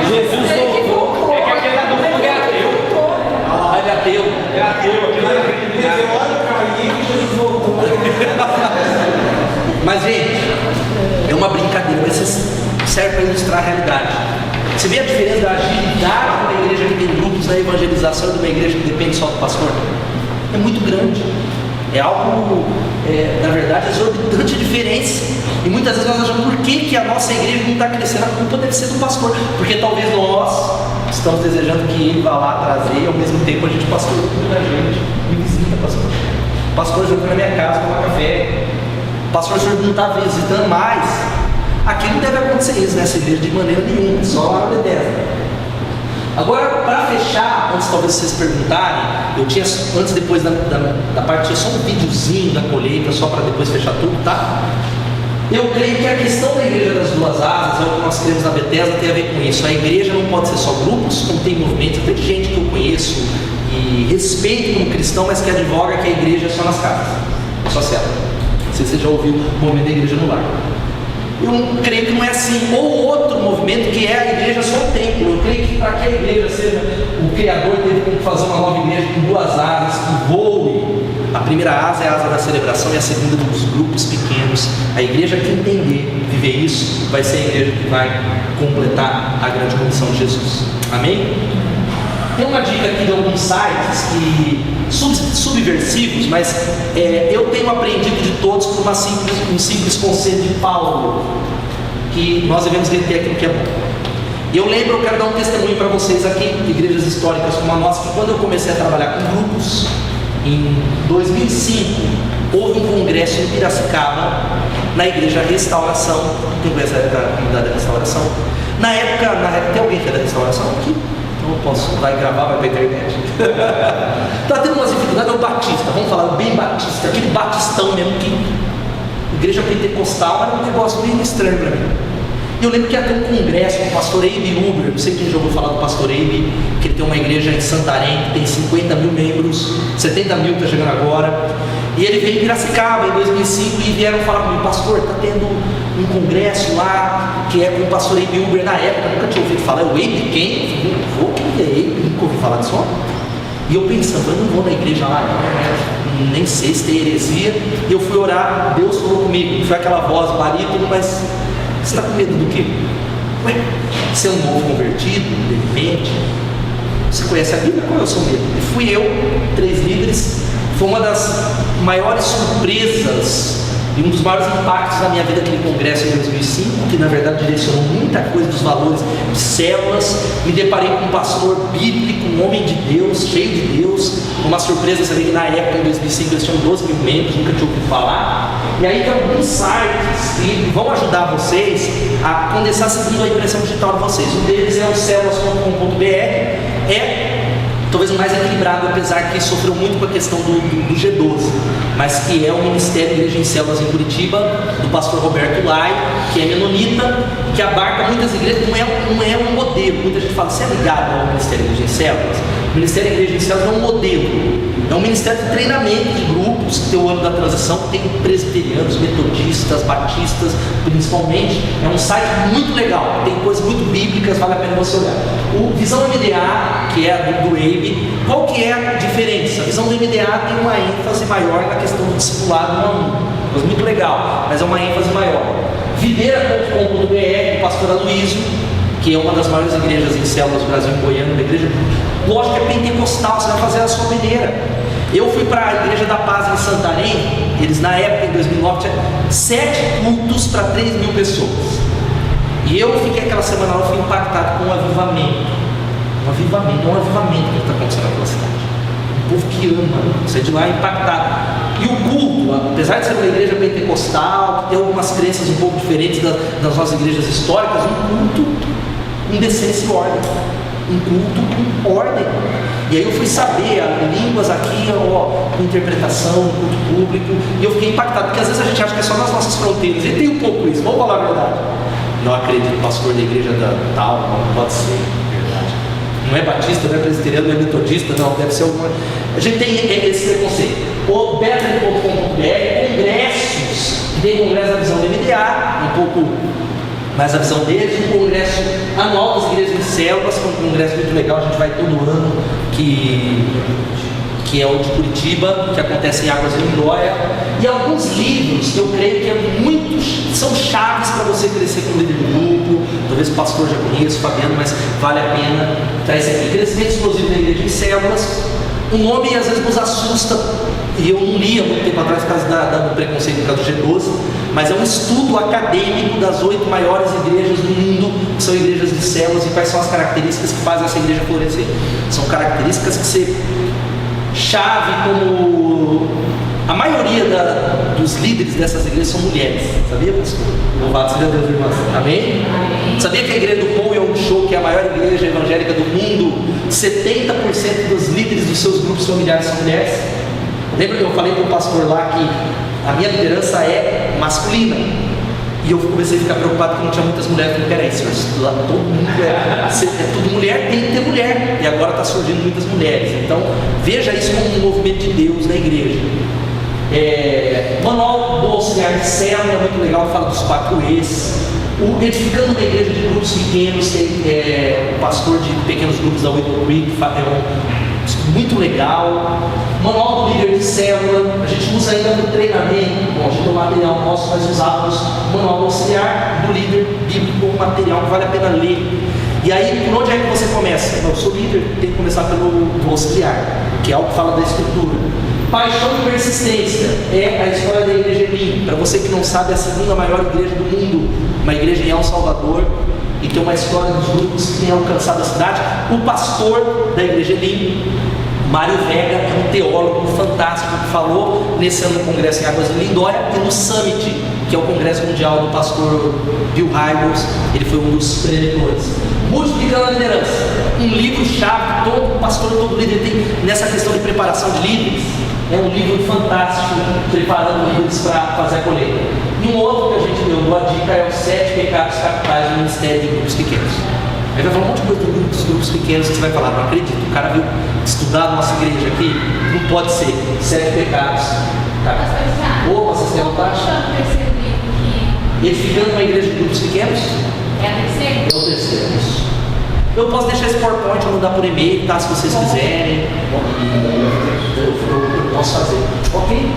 Jesus voltou. É que aquele adulto é ateu. Ah, ele é ateu. É ateu. Mas, gente, é uma brincadeira, mas serve para ilustrar a realidade. Você vê a diferença da agilidade de uma igreja que tem grupos na evangelização e de uma igreja que depende só do pastor? É muito grande. É algo, na verdade, exorbitante a diferença. E muitas vezes nós achamos por que a nossa igreja não está crescendo. A culpa deve ser do pastor. Porque talvez nós estamos desejando que ele vá lá trazer e ao mesmo tempo a gente, pastor, cuida da gente. Me visita, pastor. Pastor, já foi na minha casa tomar café. Pastor, o senhor não está visitando mais. Aqui não deve acontecer isso nessa igreja de maneira nenhuma, só lá no Bethesda. Agora, para fechar, antes talvez vocês perguntarem, eu tinha, antes e depois da parte, tinha só um videozinho da colheita, só para depois fechar tudo, tá? Eu creio que a questão da igreja das duas asas, é o que nós cremos na Bethesda, tem a ver com isso. A igreja não pode ser só grupos, como tem movimentos, até de gente que eu conheço e respeito como cristão, mas que advoga que a igreja é só nas casas, só célula. Não sei se você já ouviu o movimento da igreja no lar. Eu creio que não é assim. Ou outro movimento que é a igreja só o templo. Eu creio que para que a igreja seja, o Criador teve que fazer uma nova igreja com duas asas que voe. A primeira asa é a asa da celebração e a segunda dos grupos pequenos. A igreja que entender, viver isso, vai ser a igreja que vai completar a grande comissão de Jesus. Amém? Tem uma dica aqui de alguns sites que subversivos, mas eu tenho aprendido de todos por um simples conselho de Paulo, que nós devemos reter aquilo que é bom. Eu lembro, eu quero dar um testemunho para vocês aqui, de igrejas históricas como a nossa, que quando eu comecei a trabalhar com grupos, em 2005, houve um congresso em Piracicaba, na igreja Restauração. Quem conhece a comunidade da Restauração? Na época, tem alguém que é da Restauração aqui? Não posso, vai gravar, vai pra internet. Tá tendo umas dificuldades, é o Batista, vamos falar bem Batista, aquele batistão mesmo que igreja pentecostal era um negócio bem estranho para mim. E eu lembro que ia ter um congresso com o pastor Abe Uber, não sei quem já ouviu falar do pastor Abe, que ele tem uma igreja em Santarém, que tem 50 mil membros, 70 mil está chegando agora. E ele veio em Piracicaba em 2005 e vieram falar comigo, pastor, está tendo um congresso lá, que é com o pastor Abe Uber. Na época, eu nunca tinha ouvido falar, é o Abe quem? Eu falei, quem é Abe? Nunca ouvi falar disso. E eu pensando, eu não vou na igreja lá, nem sei se tem heresia. E eu fui orar, Deus falou comigo, foi aquela voz barítono, mas você está com medo do quê? Ué, você é um novo convertido, de repente? Você conhece a Bíblia? Qual é o seu medo? E fui eu, 3 líderes. Foi uma das maiores surpresas e um dos maiores impactos na minha vida aquele congresso em 2005, que na verdade direcionou muita coisa dos valores de células. Me deparei com um pastor bíblico, um homem de Deus, cheio de Deus. Uma surpresa, sabia que na época, em 2005, eles tinham 12 mil membros, nunca tinha ouvido falar. E aí tem alguns sites que vão ajudar vocês a condensar segundo a impressão digital de vocês. Um deles é o células.com.br, talvez o mais equilibrado, apesar que sofreu muito com a questão do G12, mas que é o Ministério Igreja em Células em Curitiba, do pastor Roberto Lai, que é menonita, que abarca muitas igrejas, não é um modelo. Muita gente fala, você é ligado ao Ministério Igreja em Células? O Ministério Igreja em Células é um modelo, é um ministério de treinamento de grupos, que tem o ano da transição, que tem presbiterianos, metodistas, batistas, principalmente. É um site muito legal, tem coisas muito bíblicas, vale a pena você olhar. O Visão MDA, que é do Abe, qual que é a diferença? A Visão do MDA tem uma ênfase maior na questão do discipulado 1 a 1, coisa muito legal, mas é uma ênfase maior. Videira.com.br, do pastor Aloysio, que é uma das maiores igrejas em células do Brasil, em Goiânia, uma igreja, lógico que é pentecostal, você vai fazer a sua peneira. Eu fui para a Igreja da Paz em Santarém, eles na época, em 2009, tinham 7 cultos para 3 mil pessoas. E eu fiquei aquela semana lá, eu fui impactado com um avivamento. Um avivamento que está acontecendo naquela cidade. Um povo que ama, sai de lá impactado. E o culto, apesar de ser uma igreja pentecostal, que tem algumas crenças um pouco diferentes das nossas igrejas históricas, um culto em decência e ordem. um culto com ordem. E aí eu fui saber, línguas aqui, com interpretação, culto público, e eu fiquei impactado, porque às vezes a gente acha que é só nas nossas fronteiras, e tem um pouco isso, vamos falar a verdade. Não acredito, pastor da igreja tal, não pode ser, verdade. Não é batista, não é presbiteriano, não é metodista, não, deve ser alguma. A gente tem esse preconceito. O Bethlehem.com.br, congressos, tem congresso da visão do MDA, um pouco mais a visão deles, um congresso anual das igrejas de células, que é um congresso muito legal, a gente vai todo ano, que é o de Curitiba, que acontece em Águas de Lindóia, e alguns livros que eu creio que são chaves para você crescer como líder do grupo. Talvez o pastor já conheça, o Fabiano, mas vale a pena trazer aqui. Crescimento Explosivo da Igreja em Células. O nome às vezes nos assusta, e eu não li há muito tempo atrás por causa do preconceito por causa do G12, mas é um estudo acadêmico das 8 maiores igrejas do mundo, que são igrejas de células, e quais são as características que fazem essa igreja florescer. São características que você chave, como a maioria dos líderes dessas igrejas são mulheres, sabia, pastor? Louvado seja Deus, irmãos. Amém? Sabia que a igreja do Paul Young Cho, que é a maior igreja evangélica do mundo, 70% dos líderes dos seus grupos familiares são mulheres? Lembra que eu falei para o pastor lá que a minha liderança é masculina? E eu comecei a ficar preocupado porque não tinha muitas mulheres. Eu falei, peraí, senhor, lá todo mundo é tudo mulher, tem que ter mulher. E agora está surgindo muitas mulheres. Então, veja isso como um movimento de Deus na igreja. Manual do auxiliar de célula é muito legal, fala dos 4 E's. O Edificando uma Igreja de Grupos Pequenos, tem o pastor de pequenos grupos da Willow Creek, muito legal. Manual do líder de célula, a gente usa ainda no treinamento. Bom, a gente tem um material nosso, nós usávamos o manual do auxiliar do líder bíblico, um material que vale a pena ler. E aí, por onde é que você começa? Eu sou líder, tem que começar pelo auxiliar, que é algo que fala da escritura. Paixão e persistência é a história da igreja Elim. Para você que não sabe, é a segunda maior igreja do mundo, uma igreja em El Salvador, e tem uma história dos grupos que têm alcançado a cidade. O pastor da igreja Elim, Mário Vega, é um teólogo fantástico que falou nesse ano no congresso em Águas de Lindóia e no Summit, que é o congresso mundial do pastor Bill Hybels. Ele foi um dos preletores. Multiplicando a Liderança, um livro-chave que todo pastor, todo líder tem nessa questão de preparação de líderes. É um livro fantástico, preparando líderes para fazer a colheita. E um outro que a gente deu a dica é os 7 pecados capitais do ministério de grupos pequenos. Aí vai falar um monte de coisa dos grupos pequenos que você vai falar, não acredito, o cara veio estudar a nossa igreja aqui, não pode ser, 7 pecados. Tá. Opa, vocês querem voltar? Edificando uma igreja de grupos pequenos? É a terceira? É o terceiro, isso. Eu posso deixar esse PowerPoint, mandar por e-mail, tá? Se vocês quiserem. Eu posso fazer. Ok?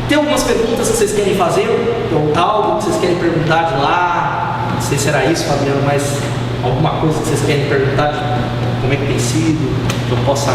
Tem algumas perguntas que vocês querem fazer? Ou algo que vocês querem perguntar de lá? Não sei se era isso, Fabiano, mas alguma coisa que vocês querem perguntar de como é que tem sido? Que eu possa